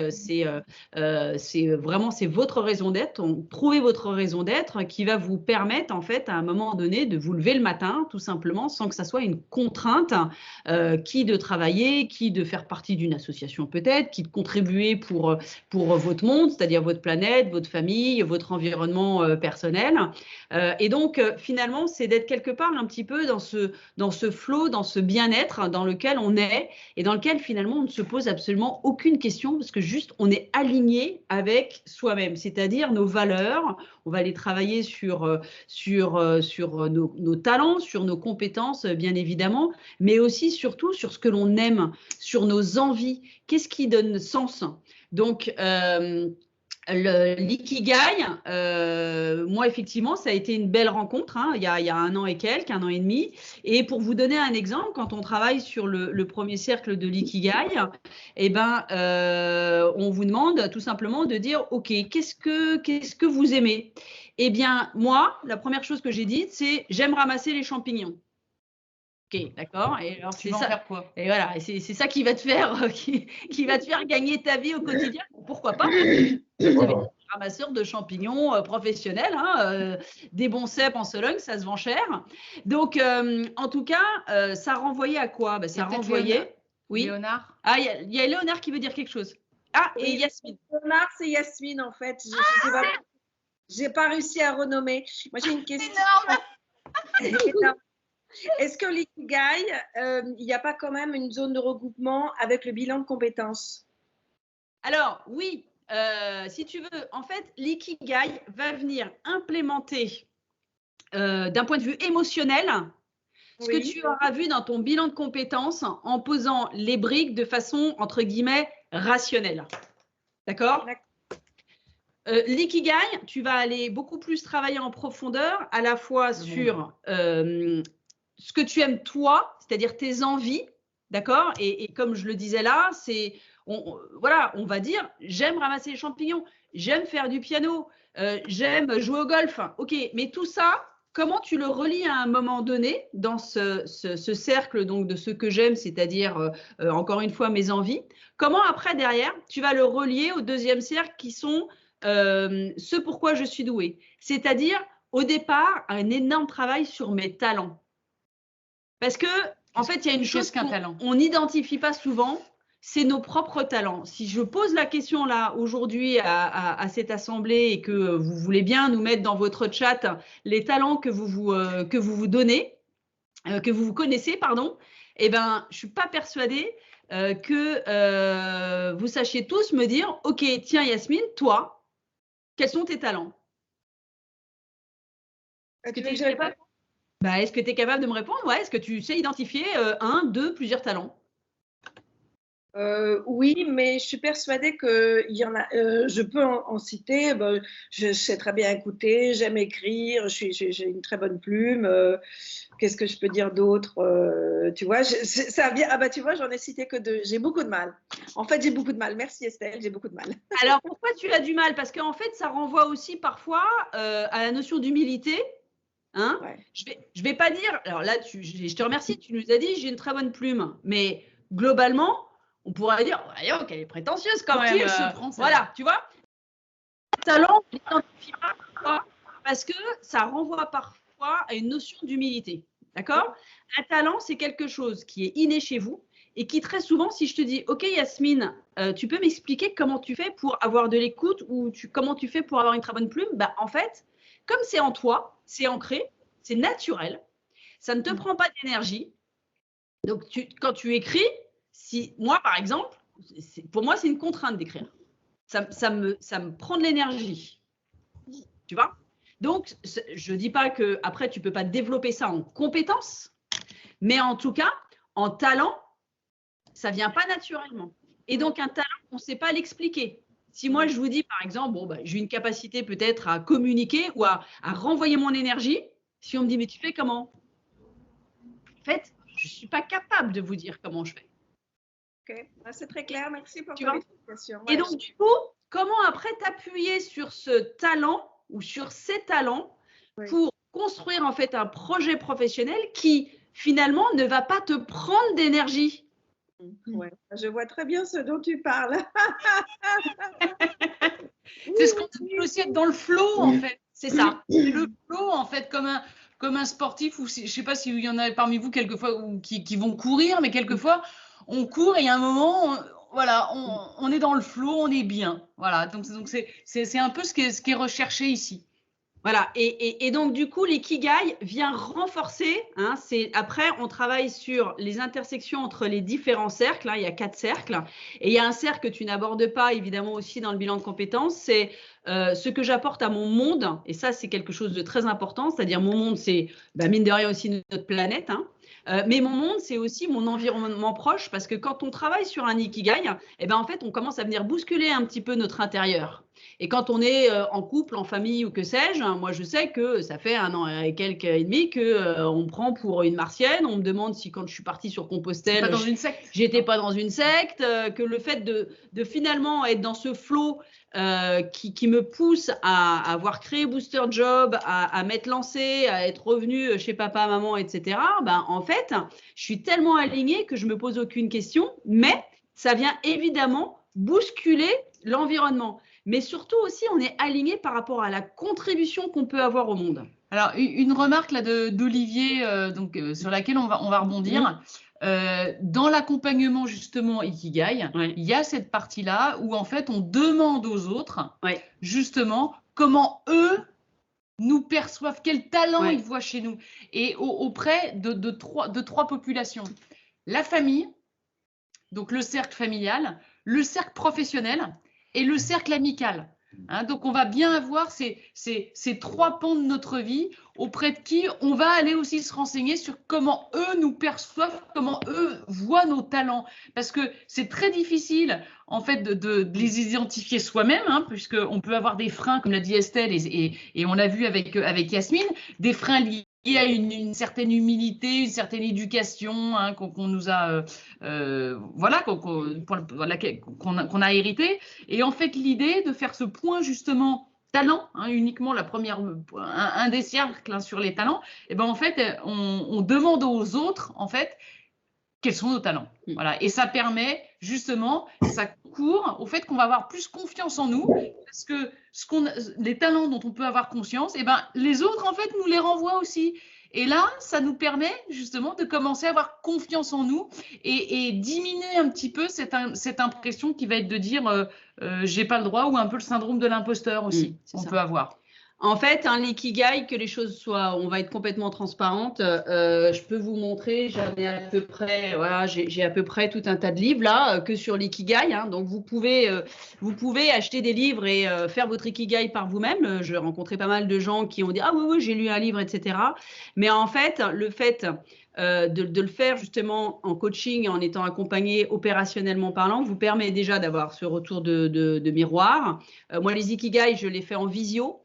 vraiment votre raison d'être. Trouvez votre raison d'être qui va vous permettre, en fait, à un moment donné, de vous lever le matin, tout simplement, sans que ça soit une contrainte, qui de travailler, qui de faire partie d'une association peut-être, qui de contribuer pour votre monde, c'est-à-dire votre planète, votre famille, votre environnement personnel. Et donc, finalement, c'est d'être quelque part un petit peu dans ce flow, dans ce bien-être dans lequel on est et dans lequel, finalement, on ne se pose absolument aucune question parce que juste, on est aligné avec soi-même, c'est-à-dire nos valeurs. On va aller travailler sur nos talents, sur nos compétences, bien évidemment, mais aussi, surtout, sur ce que l'on aime, sur nos envies. Qu'est-ce qui donne sens? Donc, l'ikigai, moi, effectivement, ça a été une belle rencontre, hein, il y a 1 an et quelques, 1 an et demi. Et pour vous donner un exemple, quand on travaille sur le premier cercle de l'ikigai, on vous demande tout simplement de dire, OK, qu'est-ce que vous aimez? Eh bien, moi, la première chose que j'ai dite, c'est j'aime ramasser les champignons. Ok, d'accord. Et alors, tu vas en faire quoi? Et voilà, c'est ça qui va te faire, qui va te faire gagner ta vie au quotidien. Pourquoi pas? Voilà. Ramasseur de champignons professionnel, hein, des bons cèpes en Sologne, ça se vend cher. Donc, en tout cas, ça renvoyait à quoi? Ça renvoyait. Oui. Léonard. Ah, il y a Léonard qui veut dire quelque chose. Ah, et Oui, Yasmine. Léonard, c'est Yasmine en fait. J'ai pas réussi à renommer. Moi, j'ai une question. Énorme. Est-ce que l'ikigai, il n'y a pas quand même une zone de regroupement avec le bilan de compétences? Alors, oui, si tu veux, en fait, l'ikigai va venir implémenter d'un point de vue émotionnel ce que tu auras vu dans ton bilan de compétences en posant les briques de façon, entre guillemets, rationnelle. D'accord? L'ikigai, tu vas aller beaucoup plus travailler en profondeur, à la fois sur ce que tu aimes toi, c'est-à-dire tes envies, d'accord? Et comme je le disais là, on va dire, j'aime ramasser les champignons, j'aime faire du piano, j'aime jouer au golf. OK, mais tout ça, comment tu le relis à un moment donné dans ce cercle donc, de ce que j'aime, c'est-à-dire, encore une fois, mes envies? Comment après, derrière, tu vas le relier au deuxième cercle qui sont ce pourquoi je suis douée? C'est-à-dire, au départ, un énorme travail sur mes talents. Parce que, en fait, il y a une chose qu'on n'identifie pas souvent, c'est nos propres talents. Si je pose la question là aujourd'hui à cette assemblée et que vous voulez bien nous mettre dans votre chat les talents que vous vous donnez, que vous connaissez, pardon, eh ben, je suis pas persuadée que vous sachiez tous me dire, OK, tiens Yasmine, toi, quels sont tes talents? Est-ce que tu es capable de me répondre? Ouais, est-ce que tu sais identifier 1, 2, plusieurs talents? Oui, mais je suis persuadée qu'il y en a. Je peux en citer. Ben, je sais très bien écouter, j'aime écrire, j'ai une très bonne plume. Qu'est-ce que je peux dire d'autre? Tu vois, ça vient. Ah bah tu vois, j'en ai cité que 2. J'ai beaucoup de mal. En fait, j'ai beaucoup de mal. Merci Estelle, j'ai beaucoup de mal. Alors pourquoi tu as du mal? Parce qu'en fait, ça renvoie aussi parfois à la notion d'humilité. Hein? Ouais. Je vais pas dire. Alors là, je te remercie. Tu nous as dit j'ai une très bonne plume, mais globalement. On pourrait dire, voyons qu'elle est prétentieuse quand même. Voilà, tu vois. Talent, on l'identifie pas parce que ça renvoie parfois à une notion d'humilité. D'accord? Un talent, c'est quelque chose qui est inné chez vous et qui très souvent, si je te dis, OK Yasmine, tu peux m'expliquer comment tu fais pour avoir de l'écoute ou comment tu fais pour avoir une très bonne plume? Bah, en fait, comme c'est en toi, c'est ancré, c'est naturel, ça ne te prend pas d'énergie. Donc, quand tu écris, moi, par exemple, pour moi, c'est une contrainte d'écrire. Ça me prend de l'énergie. Tu vois? Donc, je ne dis pas qu'après, tu ne peux pas développer ça en compétence, mais en tout cas, en talent, ça ne vient pas naturellement. Et donc, un talent, on ne sait pas l'expliquer. Si moi, je vous dis, par exemple, bon, bah, j'ai une capacité peut-être à communiquer ou à renvoyer mon énergie, si on me dit, mais tu fais comment? En fait, je ne suis pas capable de vous dire comment je fais. Ok, c'est très clair. Merci pour ton explication. Et donc, du coup, comment après t'appuyer sur ce talent ou sur ces talents pour construire en fait un projet professionnel qui finalement ne va pas te prendre d'énergie? Ouais, je vois très bien ce dont tu parles. C'est ce qu'on appelle aussi être dans le flow, en fait. C'est ça. C'est le flow, en fait, comme un sportif, ou je ne sais pas s'il y en a parmi vous quelquefois qui vont courir, mais quelquefois, on court et il y a un moment, voilà, on est dans le flow, on est bien. Voilà, donc c'est un peu ce qui est recherché ici. Voilà, et donc du coup, l'ikigai vient renforcer, hein, après on travaille sur les intersections entre les différents cercles, hein, il y a 4 cercles, et il y a un cercle que tu n'abordes pas évidemment aussi dans le bilan de compétences, c'est ce que j'apporte à mon monde, et ça c'est quelque chose de très important, c'est-à-dire mon monde c'est mine de rien aussi notre planète, hein, mais mon monde c'est aussi mon environnement proche, parce que quand on travaille sur un ikigai, eh ben, en fait on commence à venir bousculer un petit peu notre intérieur. Et quand on est en couple, en famille ou que sais-je, moi je sais que ça fait 1 an et quelques et demi qu'on me prend pour une martienne. On me demande si quand je suis partie sur Compostelle, j'étais pas dans une secte, que le fait de finalement être dans ce flow qui me pousse à avoir créé Booster Job, à m'être lancée, à être revenue chez papa, maman, etc. Ben, en fait, je suis tellement alignée que je me pose aucune question, mais ça vient évidemment bousculer l'environnement. Mais surtout aussi, on est aligné par rapport à la contribution qu'on peut avoir au monde. Alors, une remarque là d'Olivier, sur laquelle on va rebondir. Dans l'accompagnement justement Ikigai, il y a cette partie-là où en fait on demande aux autres justement comment eux nous perçoivent, quel talent ils voient chez nous, et auprès de trois populations. La famille, donc le cercle familial, le cercle professionnel et le cercle amical. Hein, donc, on va bien avoir ces 3 pans de notre vie auprès de qui on va aller aussi se renseigner sur comment eux nous perçoivent, comment eux voient nos talents. Parce que c'est très difficile, en fait, de les identifier soi-même, hein, puisqu'on peut avoir des freins, comme l'a dit Estelle, et on l'a vu avec Yasmine, des freins liés à une certaine humilité, une certaine éducation, hein, qu'on nous a, voilà, qu'on a hérité. Et en fait, l'idée de faire ce point justement talent, hein, uniquement un des cercles, hein, sur les talents, et ben en fait, on demande aux autres, en fait, quels sont nos talents. Voilà. Et ça permet justement, ça court au fait qu'on va avoir plus confiance en nous, parce que les talents dont on peut avoir conscience, et ben, les autres, en fait, nous les renvoient aussi. Et là, ça nous permet justement de commencer à avoir confiance en nous et diminuer un petit peu cette impression qui va être de dire j'ai pas le droit, ou un peu le syndrome de l'imposteur aussi, on peut avoir. En fait, l'ikigai, que les choses soient, on va être complètement transparente. Je peux vous montrer, j'en ai à peu près, voilà, j'ai à peu près tout un tas de livres là que sur l'ikigai. Donc vous pouvez acheter des livres et faire votre ikigai par vous-même. J'ai rencontré pas mal de gens qui ont dit ah oui j'ai lu un livre, etc. Mais en fait, le fait de le faire justement en coaching, en étant accompagné opérationnellement parlant, vous permet déjà d'avoir ce retour de miroir. Moi, les ikigai, je les fais en visio.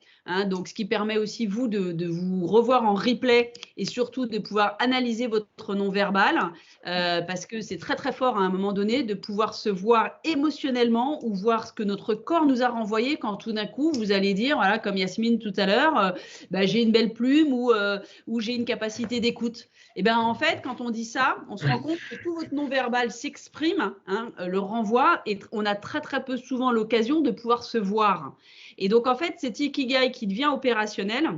Donc, ce qui permet aussi vous de vous revoir en replay et surtout de pouvoir analyser votre non-verbal parce que c'est très très fort à un moment donné de pouvoir se voir émotionnellement ou voir ce que notre corps nous a renvoyé quand tout d'un coup vous allez dire, voilà, comme Yasmine tout à l'heure, j'ai une belle plume ou j'ai une capacité d'écoute. Et bien en fait, quand on dit ça, on se rend compte que tout votre non-verbal s'exprime, le renvoi, et on a très très peu souvent l'occasion de pouvoir se voir. Et donc, en fait, cet ikigai qui devient opérationnel,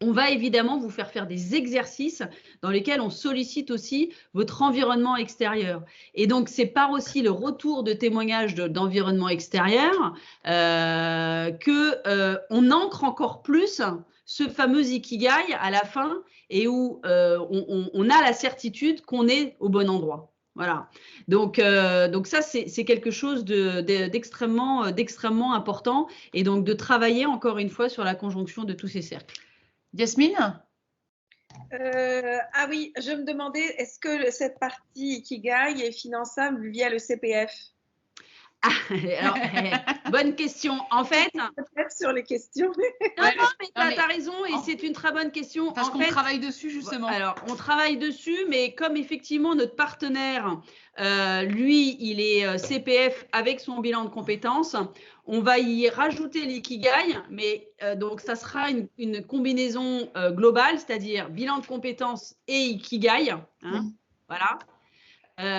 on va évidemment vous faire des exercices dans lesquels on sollicite aussi votre environnement extérieur. Et donc, c'est par aussi le retour de témoignages d'environnement extérieur qu'on ancre encore plus ce fameux ikigai à la fin et où on a la certitude qu'on est au bon endroit. Voilà. Donc ça, c'est quelque chose d'extrêmement important et donc de travailler encore une fois sur la conjonction de tous ces cercles. Yasmine? Ah oui, je me demandais, est-ce que cette partie Ikigai est finançable via le CPF? Alors, bonne question. En fait, peut-être sur les questions. Non, mais tu as raison et c'est une très bonne question. Parce qu'on travaille dessus justement. Alors, on travaille dessus, mais comme effectivement notre partenaire, lui, il est CPF avec son bilan de compétences, on va y rajouter l'ikigai, mais donc ça sera une combinaison globale, c'est-à-dire bilan de compétences et ikigai. Voilà.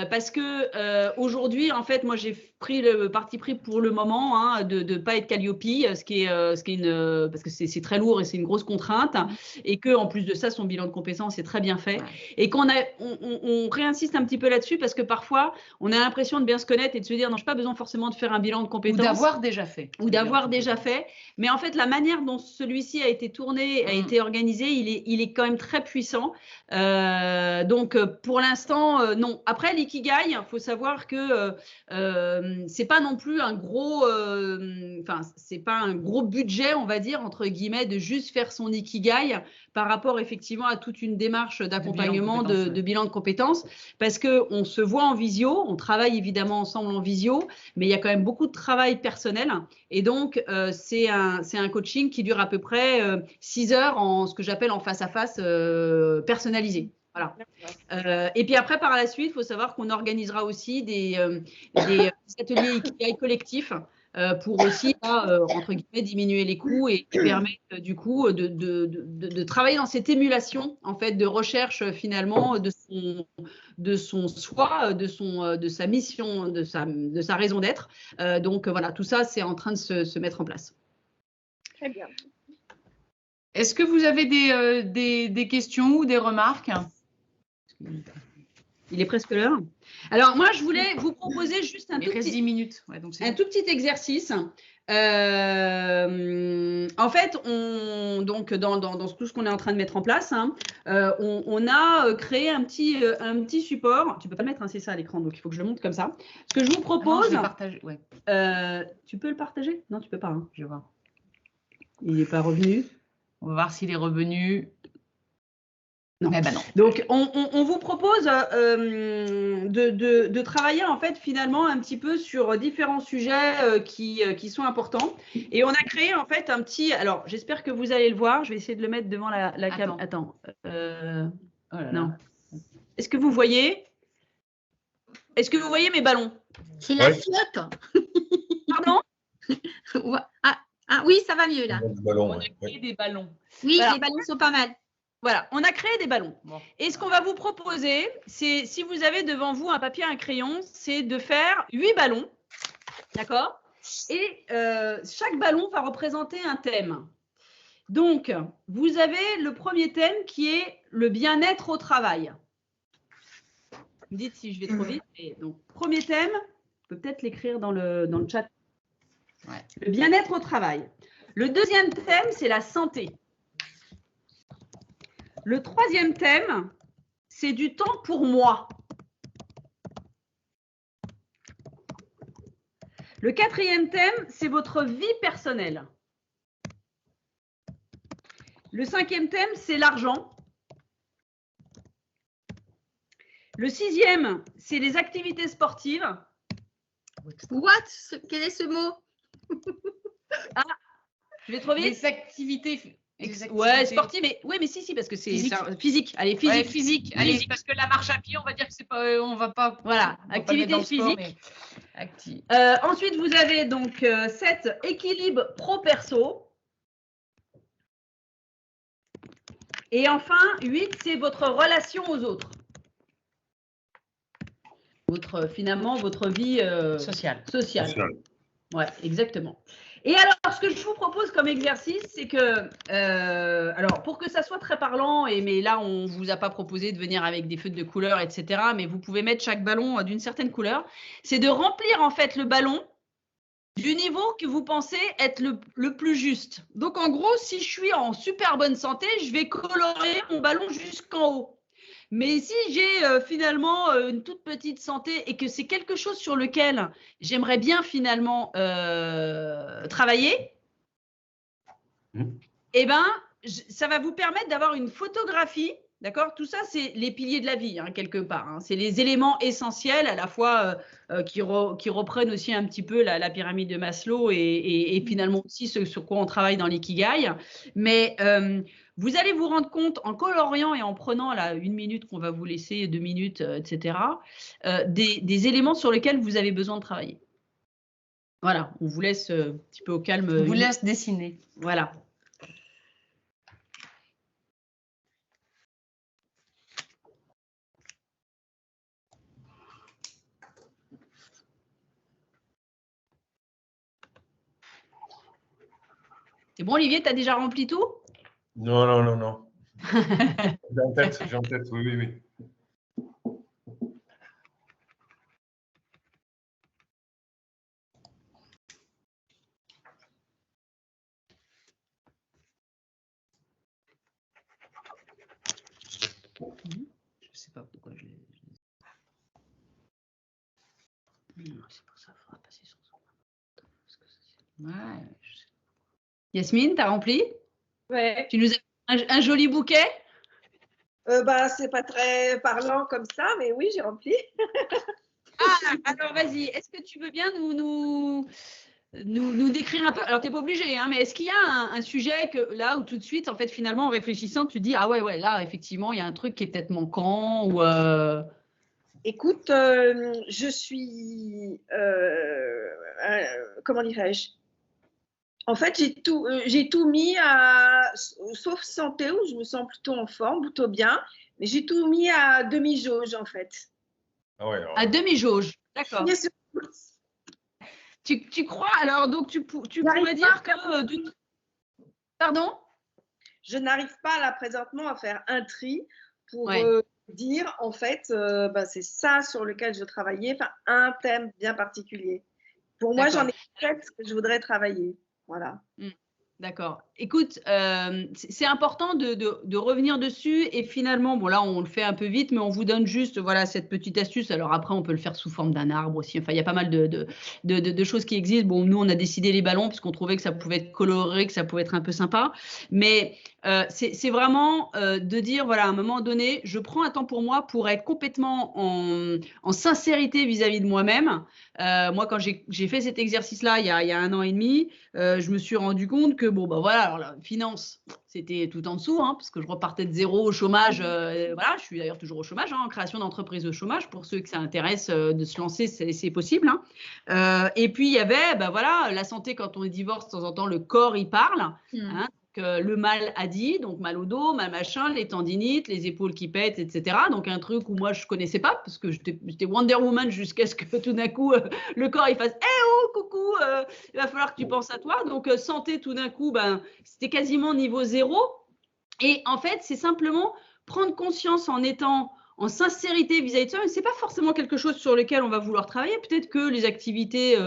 Parce que aujourd'hui, en fait, moi, j'ai pris le parti pris pour le moment de ne pas être Calliope, parce que c'est très lourd et c'est une grosse contrainte, et que en plus de ça, son bilan de compétences est très bien fait, et qu'on réinsiste un petit peu là-dessus parce que parfois, on a l'impression de bien se connaître et de se dire non, je n'ai pas besoin forcément de faire un bilan de compétences. Ou d'avoir déjà fait. Mais en fait, la manière dont celui-ci a été tourné, a été organisé, il est quand même très puissant. Donc, pour l'instant, non. Après, l'ikigai, il faut savoir que c'est pas non plus un gros, c'est pas un gros budget, on va dire entre guillemets, de juste faire son ikigai par rapport effectivement à toute une démarche d'accompagnement de bilan de compétences, parce que on se voit en visio, on travaille évidemment ensemble en visio, mais il y a quand même beaucoup de travail personnel, et donc c'est un coaching qui dure à peu près 6 heures en ce que j'appelle en face à face personnalisé. Voilà. Et puis après, par la suite, il faut savoir qu'on organisera aussi des ateliers ikigai collectifs pour aussi, entre guillemets, diminuer les coûts et permettre du coup de travailler dans cette émulation en fait de recherche finalement de son soi, de sa mission, de sa raison d'être. Donc voilà, tout ça, c'est en train de se mettre en place. Très bien. Est-ce que vous avez des questions ou des remarques? Il est presque l'heure. Alors, moi, je voulais vous proposer juste un tout petit exercice. En fait, donc, dans tout ce qu'on est en train de mettre en place, on a créé un petit support. Tu ne peux pas le mettre, c'est ça à l'écran, donc il faut que je le montre comme ça. Ce que je vous propose… je vais partager, ouais. Tu peux le partager? Non, tu ne peux pas. Je vais voir. Il n'est pas revenu. On va voir s'il est revenu. Non. Eh ben non. Donc, on vous propose de travailler en fait finalement un petit peu sur différents sujets qui sont importants. Et on a créé en fait un petit… Alors, j'espère que vous allez le voir. Je vais essayer de le mettre devant la caméra. Attends. Oh là là. Non. Est-ce que vous voyez mes ballons? C'est la flotte. Pardon? Oui, ça va mieux là. On a créé des ballons. Oui, voilà. Les ballons sont pas mal. Voilà, on a créé des ballons. Bon. Et ce qu'on va vous proposer, c'est, si vous avez devant vous un papier et un crayon, c'est de faire 8 ballons. D'accord? Et chaque ballon va représenter un thème. Donc, vous avez le premier thème qui est le bien-être au travail. Vous me dites si je vais trop vite. Et donc, premier thème, on peut peut-être l'écrire dans le chat. Ouais. Le bien-être au travail. Le deuxième thème, c'est la santé. Le troisième thème, c'est du temps pour moi. Le quatrième thème, c'est votre vie personnelle. Le cinquième thème, c'est l'argent. Le sixième, c'est les activités sportives. What? Quel est ce mot? Ah, je vais trop vite. Les activités. Ouais, sportive, mais oui, mais si, parce que c'est physique. Allez, physique. Ouais, physique. Allez, parce que la marche à pied, on va dire que c'est pas, on va pas. Voilà, on va activité pas le sport, physique. Ensuite, vous avez donc 7 équilibre pro-perso. Et enfin, 8, c'est votre relation aux autres. Finalement, votre vie sociale. Ouais, exactement. Et alors, ce que je vous propose comme exercice, c'est que, alors, pour que ça soit très parlant, mais là, on ne vous a pas proposé de venir avec des feutres de couleur, etc., mais vous pouvez mettre chaque ballon d'une certaine couleur, c'est de remplir en fait le ballon du niveau que vous pensez être le plus juste. Donc, en gros, si je suis en super bonne santé, je vais colorer mon ballon jusqu'en haut. Mais si j'ai finalement une toute petite santé et que c'est quelque chose sur lequel j'aimerais bien finalement travailler, eh ben, ça va vous permettre d'avoir une photographie, d'accord? Tout ça, c'est les piliers de la vie, hein, quelque part. Hein. C'est les éléments essentiels à la fois qui reprennent aussi un petit peu la pyramide de Maslow et finalement aussi ce sur quoi on travaille dans l'ikigai. Mais vous allez vous rendre compte en coloriant et en prenant là 1 minute qu'on va vous laisser, 2 minutes, etc., des éléments sur lesquels vous avez besoin de travailler. Voilà, on vous laisse un petit peu au calme. On vous laisse dessiner. Voilà. C'est bon, Olivier, tu as déjà rempli tout? Non. J'ai en tête, oui. Je sais pas pourquoi je l'ai. C'est pour ça qu'il faudra passer sur son. Ouais. Yasmine, tu as rempli? Ouais. Tu nous as un joli bouquet? C'est pas très parlant comme ça, mais oui, j'ai rempli. Alors vas-y, est-ce que tu veux bien nous décrire un peu? Alors, tu n'es pas obligé, hein, mais est-ce qu'il y a un sujet que là où tout de suite, en fait, finalement, en réfléchissant, tu dis, ah ouais, là, effectivement, il y a un truc qui est peut-être manquant ou… Écoute, je suis… comment dirais-je? En fait, j'ai tout mis sauf santé, où je me sens plutôt en forme, plutôt bien, mais j'ai tout mis à demi-jauge, en fait. Ah ouais, alors… À demi-jauge, d'accord. Bien sûr. Tu crois, alors, donc tu pourrais dire que… Pardon? Je n'arrive pas là présentement à faire un tri pour dire, en fait, c'est ça sur lequel je travaillais, enfin, un thème bien particulier. Pour moi, j'en ai 7 que je voudrais travailler. Voilà. D'accord. Écoute, c'est important de revenir dessus et finalement, bon là on le fait un peu vite, mais on vous donne juste voilà cette petite astuce. Alors après on peut le faire sous forme d'un arbre aussi. Enfin il y a pas mal de choses qui existent. Bon nous on a décidé les ballons parce qu'on trouvait que ça pouvait être coloré, que ça pouvait être un peu sympa. Mais c'est vraiment de dire voilà à un moment donné, je prends un temps pour moi pour être complètement en sincérité vis-à-vis de moi-même. Moi quand j'ai fait cet exercice-là il y a 1 an et demi, je me suis rendu compte que bon bah voilà alors la finance c'était tout en dessous parce que je repartais de zéro au chômage. Voilà, je suis d'ailleurs toujours au chômage en création d'entreprise au chômage pour ceux que ça intéresse de se lancer, c'est possible. Et puis il y avait voilà la santé quand on divorce de temps en temps le corps il parle. Le mal a dit, donc mal au dos, mal machin, les tendinites, les épaules qui pètent, etc. Donc un truc où moi je connaissais pas parce que j'étais Wonder Woman jusqu'à ce que tout d'un coup le corps il fasse oh coucou, il va falloir que tu penses à toi. Donc santé tout d'un coup c'était quasiment niveau 0. Et en fait c'est simplement prendre conscience en étant en sincérité vis-à-vis de ça. Ce n'est pas forcément quelque chose sur lequel on va vouloir travailler. Peut-être que les activités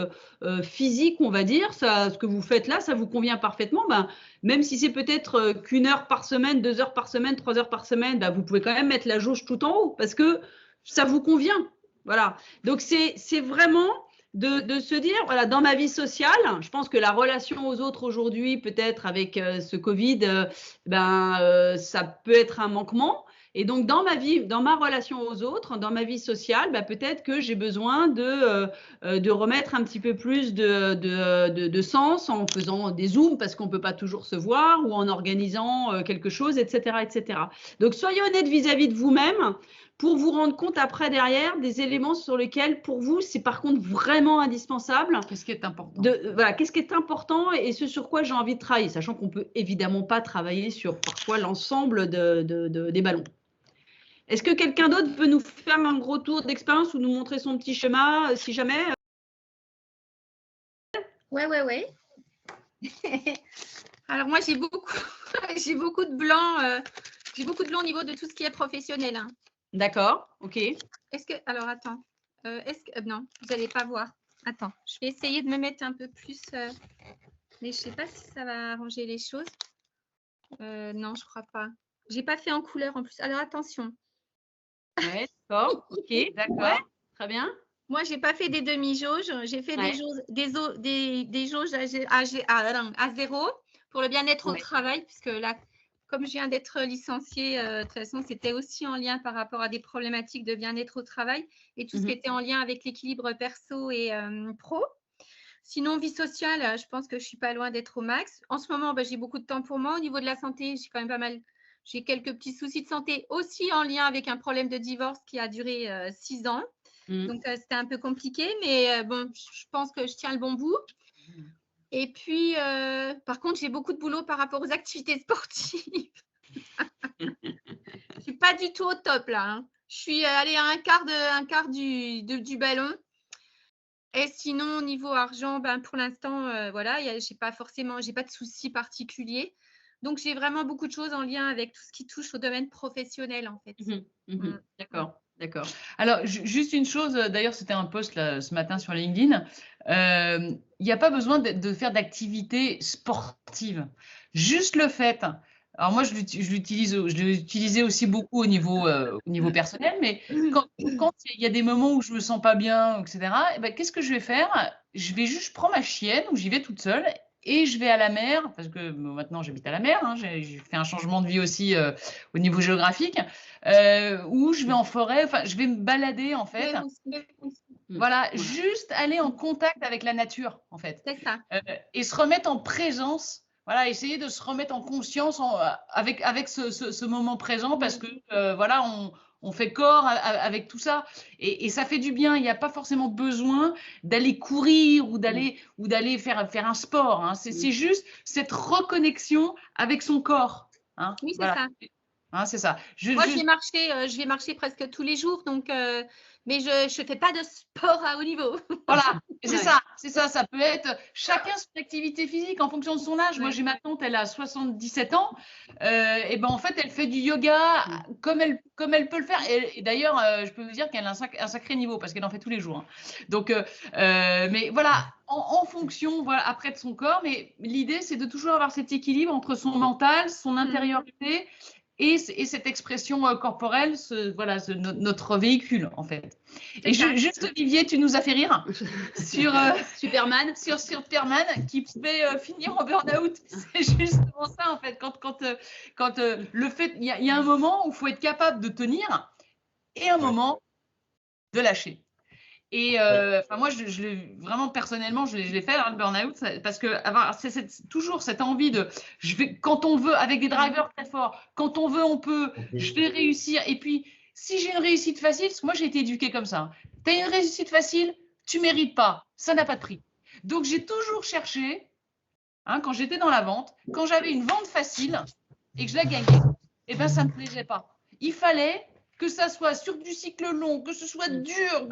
physiques, on va dire, ce que vous faites là, ça vous convient parfaitement. Ben, même si c'est peut-être qu'1 heure par semaine, 2 heures par semaine, 3 heures par semaine, ben, vous pouvez quand même mettre la jauge tout en haut parce que ça vous convient. Voilà. Donc, c'est vraiment de se dire, voilà, dans ma vie sociale, je pense que la relation aux autres aujourd'hui, peut-être avec ce Covid, ça peut être un manquement. Et donc, dans ma vie, dans ma relation aux autres, dans ma vie sociale, peut-être que j'ai besoin de remettre un petit peu plus de sens en faisant des Zooms parce qu'on ne peut pas toujours se voir ou en organisant quelque chose, etc., etc. Donc, soyez honnête vis-à-vis de vous-même pour vous rendre compte après derrière des éléments sur lesquels pour vous c'est par contre vraiment indispensable. Qu'est-ce qui est important? Voilà, qu'est-ce qui est important et ce sur quoi j'ai envie de travailler, sachant qu'on peut évidemment pas travailler sur parfois l'ensemble des ballons. Est-ce que quelqu'un d'autre veut nous faire un gros tour d'expérience ou nous montrer son petit schéma si jamais? Ouais. Alors moi j'ai beaucoup beaucoup de blanc. J'ai beaucoup de blanc au niveau de tout ce qui est professionnel. Hein. D'accord, ok. Alors attends, non, vous n'allez pas voir. Attends, je vais essayer de me mettre un peu plus, mais je ne sais pas si ça va arranger les choses. Non, je ne crois pas. Je n'ai pas fait en couleur en plus. Alors attention. Ouais, d'accord, ok, d'accord, ouais, très bien. Moi, je n'ai pas fait des demi-jauges. J'ai fait des jauges à 0 pour le bien-être au travail, puisque là, comme je viens d'être licenciée, de toute façon, c'était aussi en lien par rapport à des problématiques de bien-être au travail et tout ce qui était en lien avec l'équilibre perso et pro. Sinon, vie sociale, je pense que je ne suis pas loin d'être au max. En ce moment, j'ai beaucoup de temps pour moi. Au niveau de la santé, j'ai quand même pas mal. J'ai quelques petits soucis de santé aussi en lien avec un problème de divorce qui a duré 6 ans. Donc, c'était un peu compliqué, mais bon, je pense que je tiens le bon bout. Et puis, par contre, j'ai beaucoup de boulot par rapport aux activités sportives. Je ne suis pas du tout au top là. Hein. Je suis allée à un quart du ballon. Et sinon, au niveau argent, pour l'instant, voilà, j'ai pas de soucis particuliers. Donc, j'ai vraiment beaucoup de choses en lien avec tout ce qui touche au domaine professionnel, en fait. D'accord. D'accord. Alors, juste une chose, d'ailleurs, c'était un post là, ce matin sur LinkedIn. Il n'y a pas besoin de faire d'activités sportives. Juste le fait. Alors moi, je l'utilisais aussi beaucoup au niveau personnel, mais quand il y a des moments où je me sens pas bien, etc., qu'est-ce que je vais faire? Je prends ma chienne ou j'y vais toute seule et je vais à la mer, parce que maintenant j'habite à la mer, hein, j'ai fait un changement de vie aussi au niveau géographique, où je vais en forêt, enfin je vais me balader en fait. Voilà, juste aller en contact avec la nature en fait. C'est ça. Et se remettre en présence. Voilà, essayer de se remettre en conscience avec ce moment présent parce que voilà, on fait corps avec tout ça et ça fait du bien. Il n'y a pas forcément besoin d'aller courir ou d'aller faire un sport. Hein. C'est juste cette reconnexion avec son corps. Hein. Oui, c'est ça. Hein, c'est ça. Moi, je vais marcher presque tous les jours, donc, mais je ne fais pas de sport à haut niveau. Voilà, c'est ça. Ça peut être chacun son activité physique en fonction de son âge. Moi, j'ai ma tante, elle a 77 ans. Et en fait, elle fait du yoga comme elle peut le faire. Et d'ailleurs, je peux vous dire qu'elle a un sacré niveau parce qu'elle en fait tous les jours. Hein. Donc, mais voilà, en fonction, voilà, après de son corps. Mais l'idée, c'est de toujours avoir cet équilibre entre son mental, son intériorité. Et cette expression corporelle, notre véhicule, en fait. Et juste, Olivier, tu nous as fait rire sur Superman, sur Superman qui pouvait finir en burn-out. C'est justement ça, en fait. Quand le fait, il y a un moment où il faut être capable de tenir et un moment de lâcher. Et moi, vraiment personnellement, je l'ai fait, le burn-out, parce que c'est toujours cette envie de, quand on veut, avec des drivers très forts, quand on veut, on peut, je vais réussir. Et puis, si j'ai une réussite facile, parce que moi, j'ai été éduquée comme ça, tu as une réussite facile, tu ne mérites pas, ça n'a pas de prix. Donc, j'ai toujours cherché, quand j'étais dans la vente, quand j'avais une vente facile et que je la gagnais, ça ne me plaisait pas. Il fallait que ça soit sur du cycle long, que ce soit dur.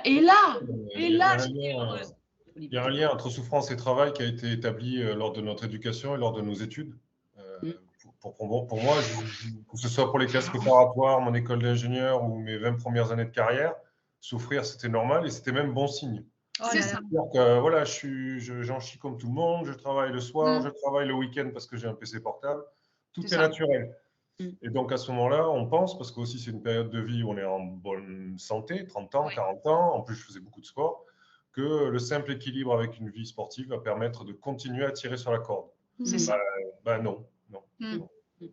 Et là, j'étais heureuse. Il y a un lien entre souffrance et travail qui a été établi lors de notre éducation et lors de nos études. pour moi, que ce soit pour les classes préparatoires, mon école d'ingénieur ou mes 20 premières années de carrière, souffrir, c'était normal et c'était même bon signe. C'est ça. C'est-à-dire que voilà, j'en chie comme tout le monde, je travaille le soir, je travaille le week-end parce que j'ai un PC portable. Tout est naturel. Et donc, à ce moment-là, on pense, parce que aussi c'est une période de vie où on est en bonne santé, 30 ans, 40 ans, en plus je faisais beaucoup de sport, que le simple équilibre avec une vie sportive va permettre de continuer à tirer sur la corde. C'est ça. Non.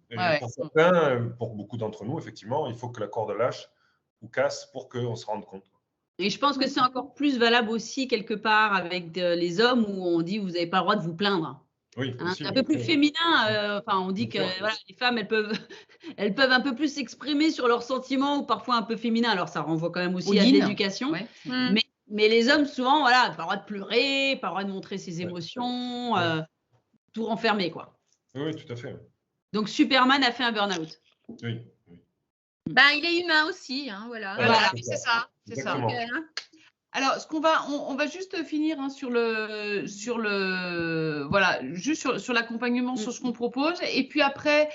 Et Ouais. pour certains, pour beaucoup d'entre nous, effectivement, il faut que la corde lâche ou casse pour qu'on se rende compte. Et je pense que c'est encore plus valable aussi quelque part avec les hommes où on dit vous n'avez pas le droit de vous plaindre. Oui, C'est un peu plus féminin. On dit que voilà, les femmes, elles peuvent un peu plus s'exprimer sur leurs sentiments ou parfois un peu féminin. Alors, ça renvoie quand même aussi à l'éducation. Ouais. Mais les hommes, souvent, voilà, pas le droit de pleurer, pas le droit de montrer ses émotions, tout renfermé, quoi. Oui, tout à fait. Donc, Superman a fait un burn-out. Oui. Il est humain aussi, hein, voilà. Voilà, c'est ça. Exactement. Alors, on va juste finir sur l'accompagnement, sur ce qu'on propose. Et puis après,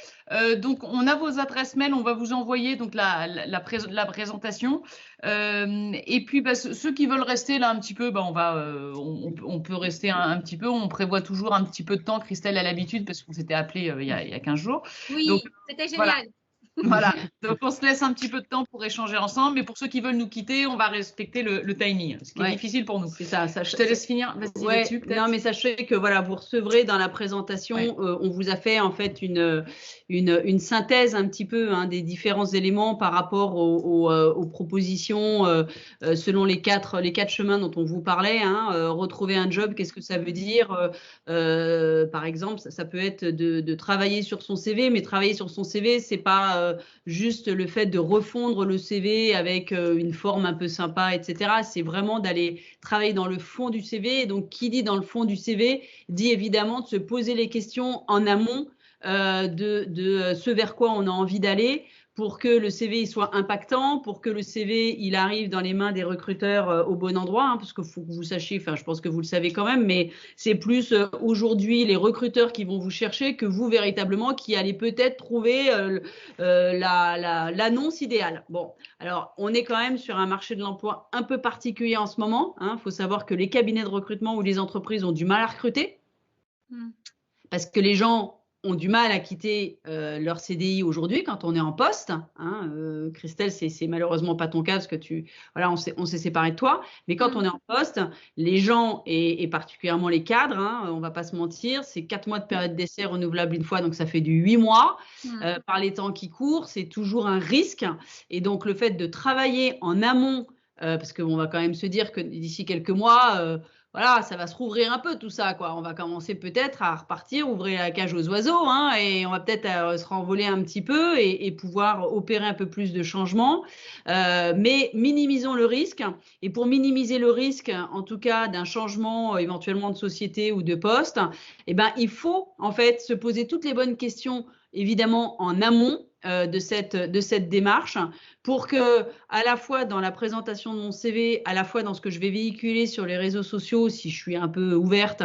donc on a vos adresses mail, on va vous envoyer donc la présentation. Et puis ceux qui veulent rester là un petit peu, on peut rester un petit peu. On prévoit toujours un petit peu de temps. Christelle a l'habitude parce qu'on s'était appelé il y a 15 jours. Oui, c'était génial. Voilà, donc on se laisse un petit peu de temps pour échanger ensemble, mais pour ceux qui veulent nous quitter, on va respecter le timing, ce qui est difficile pour nous. C'est ça. Je te laisse finir. Vas-y, là-dessus, peut-être. Non, mais sachez que voilà, vous recevrez dans la présentation, on vous a fait en fait une synthèse un petit peu des différents éléments par rapport aux propositions selon les quatre chemins dont on vous parlait. Retrouver un job, qu'est-ce que ça veut dire? Par exemple, ça peut être de travailler sur son CV, mais travailler sur son CV, c'est pas juste le fait de refondre le CV avec une forme un peu sympa, etc. C'est vraiment d'aller travailler dans le fond du CV. Et donc, qui dit dans le fond du CV, dit évidemment de se poser les questions en amont de ce vers quoi on a envie d'aller pour que le CV il soit impactant, pour que le CV il arrive dans les mains des recruteurs au bon endroit, parce qu'il faut que vous sachiez, enfin je pense que vous le savez quand même, mais c'est plus aujourd'hui les recruteurs qui vont vous chercher que vous véritablement qui allez peut-être trouver l'annonce idéale. Bon, alors on est quand même sur un marché de l'emploi un peu particulier en ce moment. Faut savoir que les cabinets de recrutement ou les entreprises ont du mal à recruter parce que les gens ont du mal à quitter leur CDI aujourd'hui quand on est en poste. Christelle, c'est malheureusement pas ton cas parce que on s'est séparés de toi. Mais quand on est en poste, les gens et particulièrement les cadres, on va pas se mentir, c'est 4 mois de période d'essai renouvelable une fois, donc ça fait du 8 mois. Par les temps qui courent, c'est toujours un risque. Et donc le fait de travailler en amont, parce qu'on va quand même se dire que d'ici quelques mois, voilà, ça va se rouvrir un peu tout ça, quoi. On va commencer peut-être à repartir, ouvrir la cage aux oiseaux, et on va peut-être se renvoler un petit peu et pouvoir opérer un peu plus de changements. Mais minimisons le risque. Et pour minimiser le risque, en tout cas d'un changement éventuellement de société ou de poste, il faut en fait se poser toutes les bonnes questions, évidemment en amont de cette démarche pour que à la fois dans la présentation de mon CV, à la fois dans ce que je vais véhiculer sur les réseaux sociaux si je suis un peu ouverte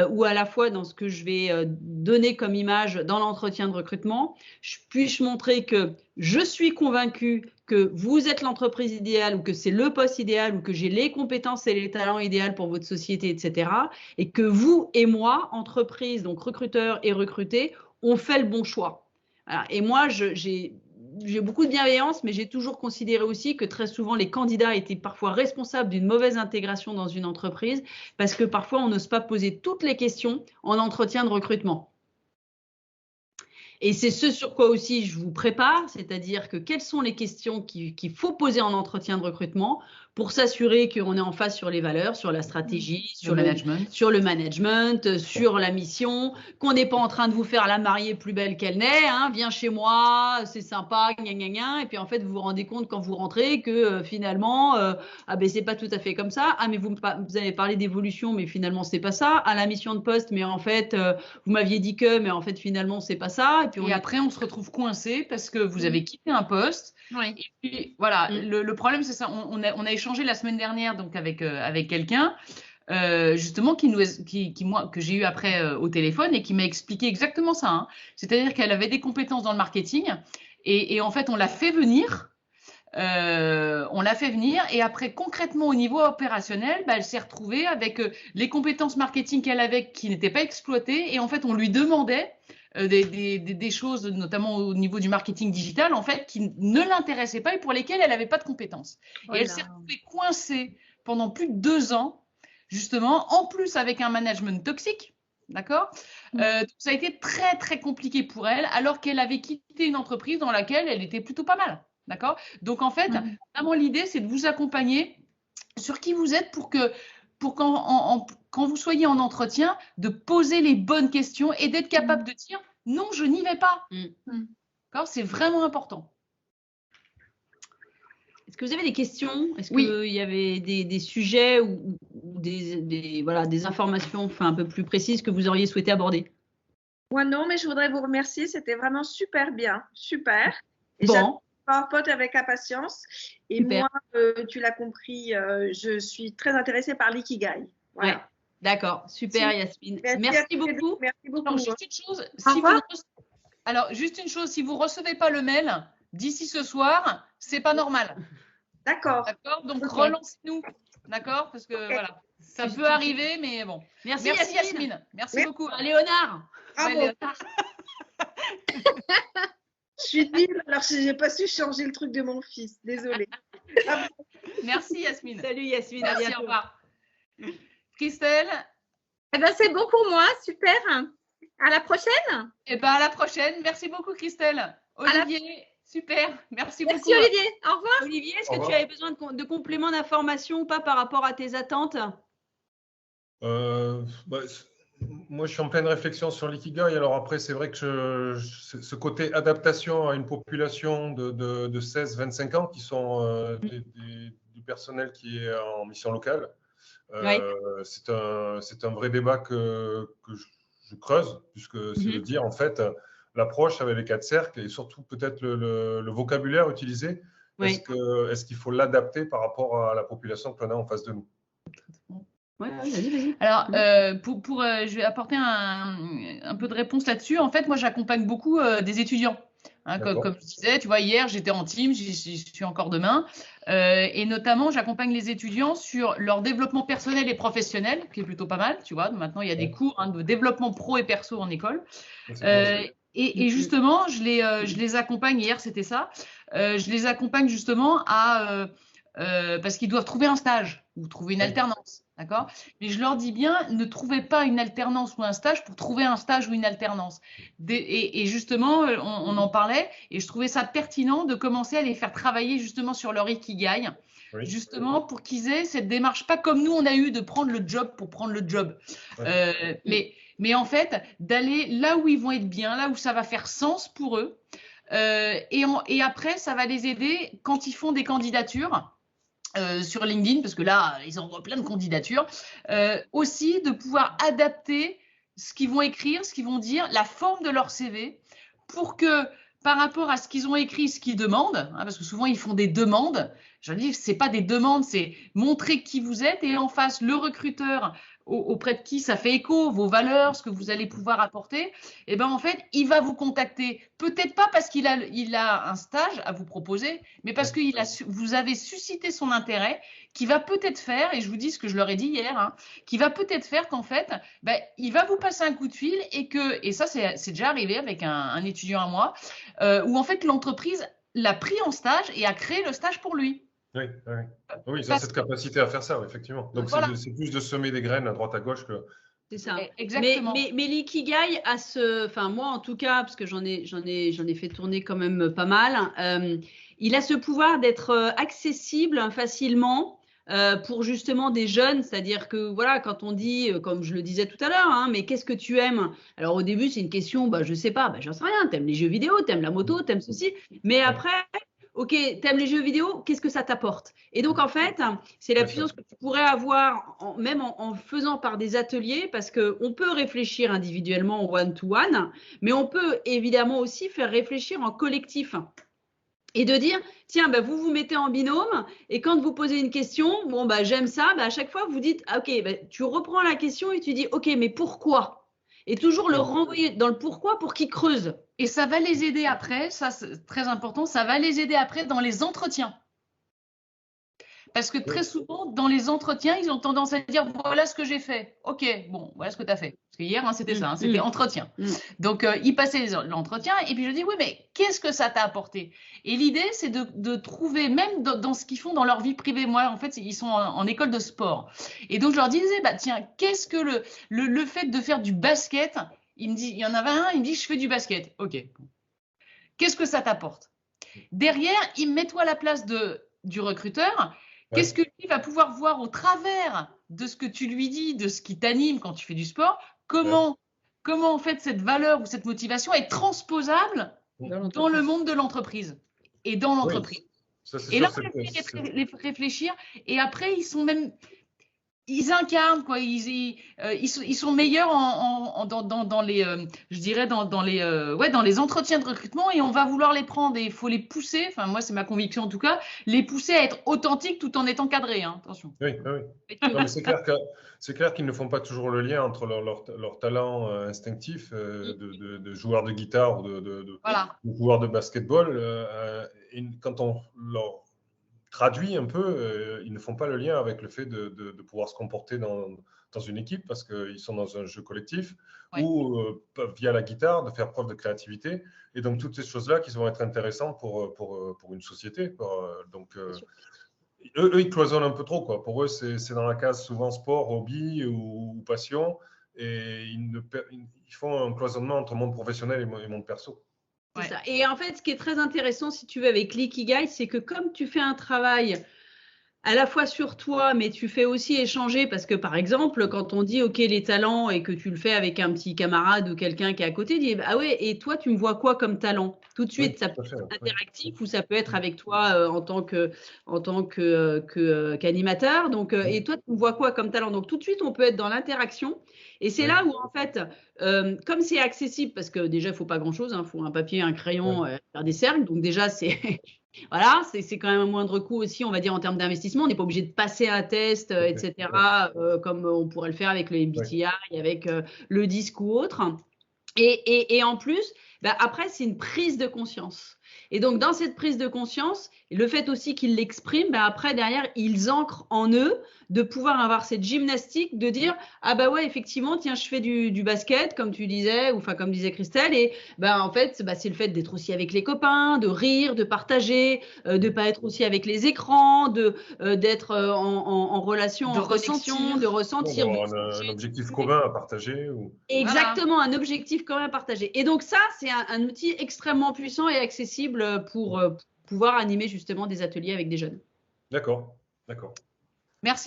ou à la fois dans ce que je vais donner comme image dans l'entretien de recrutement, je puisse montrer que je suis convaincue que vous êtes l'entreprise idéale ou que c'est le poste idéal ou que j'ai les compétences et les talents idéaux pour votre société, etc. Et que vous et moi, entreprise, donc recruteurs et recrutés, on fait le bon choix. Alors, et moi, j'ai beaucoup de bienveillance, mais j'ai toujours considéré aussi que très souvent, les candidats étaient parfois responsables d'une mauvaise intégration dans une entreprise parce que parfois, on n'ose pas poser toutes les questions en entretien de recrutement. Et c'est ce sur quoi aussi je vous prépare, c'est-à-dire que quelles sont les questions qu'il faut poser en entretien de recrutement pour s'assurer qu'on est en phase sur les valeurs, sur la stratégie, sur le management, sur la mission, qu'on n'est pas en train de vous faire la mariée plus belle qu'elle n'est, viens chez moi, c'est sympa, gna gna gna, et puis en fait vous vous rendez compte quand vous rentrez que finalement, c'est pas tout à fait comme ça, mais vous avez parlé d'évolution, mais finalement c'est pas ça, à la mission de poste, mais en fait vous m'aviez dit que, mais en fait finalement c'est pas ça, et après on se retrouve coincé parce que vous avez quitté un poste. Oui. Et puis voilà, le problème c'est ça, on a échangé la semaine dernière donc avec quelqu'un justement que j'ai eu après au téléphone et qui m'a expliqué exactement ça, hein. C'est-à-dire qu'elle avait des compétences dans le marketing et en fait, on l'a fait venir. Et après concrètement au niveau opérationnel, elle s'est retrouvée avec les compétences marketing qu'elle avait qui n'étaient pas exploitées et en fait on lui demandait des choses notamment au niveau du marketing digital en fait qui ne l'intéressaient pas et pour lesquelles elle n'avait pas de compétences. Et elle s'est retrouvée coincée pendant plus de 2 ans justement, en plus avec un management toxique. D'accord. Ça a été très très compliqué pour elle alors qu'elle avait quitté une entreprise dans laquelle elle était plutôt pas mal. D'accord. Donc, en fait, vraiment, l'idée, c'est de vous accompagner sur qui vous êtes pour quand vous soyez en entretien, de poser les bonnes questions et d'être capable de dire non, je n'y vais pas. D'accord. C'est vraiment important. Est-ce que vous avez des questions? Est-ce qu'il y avait des sujets ou des informations un peu plus précises que vous auriez souhaité aborder? Moi, non, mais je voudrais vous remercier. C'était vraiment super bien. Super. Et bon. PowerPoint avec impatience. Et super. Moi, tu l'as compris, je suis très intéressée par l'ikigai. Voilà. Ouais. D'accord. Super, Yasmine. Merci beaucoup. Merci beaucoup. Alors, juste une chose, si vous ne recevez pas le mail d'ici ce soir, c'est pas normal. D'accord. Donc, relancez-nous. D'accord. Parce que voilà, ça peut arriver, mais bon. Merci Yasmine. Merci beaucoup. Léonard. Ouais, Léonard. Je suis nulle, alors je n'ai pas su changer le truc de mon fils. Désolée. Merci Yasmine. Salut Yasmine. Merci, au revoir. Christelle. C'est bon pour moi, super. À la prochaine. À la prochaine. Merci beaucoup Christelle. Olivier, super. Merci beaucoup. Merci Olivier. Au revoir. Olivier, est-ce que tu avais besoin de compléments d'information ou pas par rapport à tes attentes? Moi, je suis en pleine réflexion sur l'ikigai. Alors après, c'est vrai que ce côté adaptation à une population de 16-25 ans qui sont du personnel qui est en mission locale, c'est un vrai débat que je creuse, puisque c'est de dire en fait l'approche avec les 4 cercles et surtout peut-être le vocabulaire utilisé. Est-ce qu'il faut l'adapter par rapport à la population qu'on a en face de nous? Vas-y. Alors, je vais apporter un peu de réponse là-dessus. En fait, moi, j'accompagne beaucoup des étudiants. Hein, comme je disais, tu vois, hier, j'étais en team, j'y suis encore demain. Et notamment, j'accompagne les étudiants sur leur développement personnel et professionnel, qui est plutôt pas mal, tu vois. Maintenant, il y a des cours de développement pro et perso en école. Et justement, je les accompagne, hier, c'était ça. Je les accompagne justement parce qu'ils doivent trouver un stage ou trouver une alternance. D'accord. Mais je leur dis bien, ne trouvez pas une alternance ou un stage pour trouver un stage ou une alternance. Et justement, on en parlait et je trouvais ça pertinent de commencer à les faire travailler justement sur leur ikigai, justement pour qu'ils aient cette démarche, pas comme nous on a eu de prendre le job pour prendre le job, mais en fait d'aller là où ils vont être bien, là où ça va faire sens pour eux. Et après, ça va les aider quand ils font des candidatures. Sur LinkedIn, parce que là, ils envoient plein de candidatures, aussi de pouvoir adapter ce qu'ils vont écrire, ce qu'ils vont dire, la forme de leur CV, pour que par rapport à ce qu'ils ont écrit, ce qu'ils demandent, hein, parce que souvent ils font des demandes, je dis c'est pas des demandes, c'est montrer qui vous êtes et en face le recruteur auprès de qui ça fait écho, vos valeurs, ce que vous allez pouvoir apporter, et ben en fait, il va vous contacter. Peut-être pas parce qu'il a un stage à vous proposer, mais parce que vous avez suscité son intérêt, qui va peut-être faire, et je vous dis ce que je leur ai dit hier, hein, qui va peut-être faire qu'en fait, il va vous passer un coup de fil et ça, c'est déjà arrivé avec un étudiant à moi, où en fait, l'entreprise l'a pris en stage et a créé le stage pour lui. Oui, ils ont cette capacité à faire ça, effectivement. Donc, voilà. C'est plus de semer des graines à droite à gauche que… C'est ça. Exactement. Mais l'ikigai a enfin moi en tout cas, parce que j'en ai fait tourner quand même pas mal, il a ce pouvoir d'être accessible facilement pour justement des jeunes, c'est-à-dire que voilà, quand on dit, comme je le disais tout à l'heure, hein, mais qu'est-ce que tu aimes? Alors au début c'est une question, je sais pas, j'en sais rien, t'aimes les jeux vidéo, t'aimes la moto, t'aimes ceci, mais après… Ok, t'aimes les jeux vidéo, qu'est-ce que ça t'apporte? Et donc, en fait, c'est la puissance que tu pourrais avoir, même en faisant par des ateliers, parce qu'on peut réfléchir individuellement en one-to-one, mais on peut évidemment aussi faire réfléchir en collectif. Et de dire, tiens, bah, vous vous mettez en binôme et quand vous posez une question, bon, bah, j'aime ça, bah, à chaque fois, vous dites, ok, bah, tu reprends la question et tu dis, ok, mais pourquoi? Et toujours le renvoyer dans le pourquoi pour qu'il creuse. Et ça va les aider après, ça c'est très important, ça va les aider après dans les entretiens. Parce que très souvent, dans les entretiens, ils ont tendance à dire voilà ce que j'ai fait. Ok, bon, voilà ce que tu as fait. Parce que hier, c'était ça, c'était entretien. Donc, ils passaient l'entretien et puis je dis oui, mais qu'est-ce que ça t'a apporté? Et l'idée, c'est de trouver, même dans ce qu'ils font dans leur vie privée. Moi, en fait, ils sont en école de sport. Et donc, je leur disais bah, tiens, qu'est-ce que le fait de faire du basket? Il y en avait un, il me dit je fais du basket. Ok. Qu'est-ce que ça t'apporte? Derrière, mets-toi à la place du recruteur. Qu'est-ce que lui va pouvoir voir au travers de ce que tu lui dis, de ce qui t'anime quand tu fais du sport? Comment en fait cette valeur ou cette motivation est transposable dans le monde de l'entreprise et dans l'entreprise? Et là, on les fait réfléchir et après, ils incarnent quoi, ils sont meilleurs dans les je dirais dans les entretiens de recrutement et on va vouloir les prendre et il faut les pousser, enfin moi c'est ma conviction en tout cas, les pousser à être authentiques tout en étant cadrés, hein, attention. Oui. Non, mais c'est clair qu'ils ne font pas toujours le lien entre leur talent instinctif de joueur de guitare ou de joueur de basketball et quand on leur traduit un peu, ils ne font pas le lien avec le fait de pouvoir se comporter dans une équipe parce qu'ils sont dans un jeu collectif ou via la guitare de faire preuve de créativité et donc toutes ces choses-là qui vont être intéressantes pour une société. Donc eux, ils cloisonnent un peu trop quoi. Pour eux, c'est dans la case souvent sport, hobby ou passion et ils font un cloisonnement entre monde professionnel et monde perso. C'est ça. Et en fait, ce qui est très intéressant, si tu veux, avec l'Ikigai, c'est que comme tu fais un travail à la fois sur toi, mais tu fais aussi échanger parce que, par exemple, quand on dit, OK, les talents et que tu le fais avec un petit camarade ou quelqu'un qui est à côté, dit, ah ouais, et toi, tu me vois quoi comme talent? Tout de suite, ça peut être interactif ou ça peut être avec toi en tant qu'animateur. Donc, et toi, tu me vois quoi comme talent? Donc, tout de suite, on peut être dans l'interaction. Et c'est là où, en fait, comme c'est accessible, parce que déjà, il ne faut pas grand-chose, il faut un papier, un crayon, faire des cercles. Donc, déjà, c'est voilà, c'est quand même un moindre coût aussi, on va dire, en termes d'investissement. On n'est pas obligé de passer un test, etc., comme on pourrait le faire avec le MBTI, avec le disque ou autre. Et en plus, bah, après, c'est une prise de conscience. Et donc, dans cette prise de conscience, le fait aussi qu'ils l'expriment, bah, après, derrière, ils ancrent en eux de pouvoir avoir cette gymnastique, de dire ah bah ouais, effectivement, tiens, je fais du basket, comme tu disais, ou enfin comme disait Christelle, et bah en fait, bah, c'est le fait d'être aussi avec les copains, de rire, de partager, de pas être aussi avec les écrans, d'être en relation, en connexion, de ressentir. Un objectif commun à partager. Exactement, un objectif commun à partager. Et donc ça, c'est un outil extrêmement puissant et accessible pour pouvoir animer justement des ateliers avec des jeunes. D'accord. Merci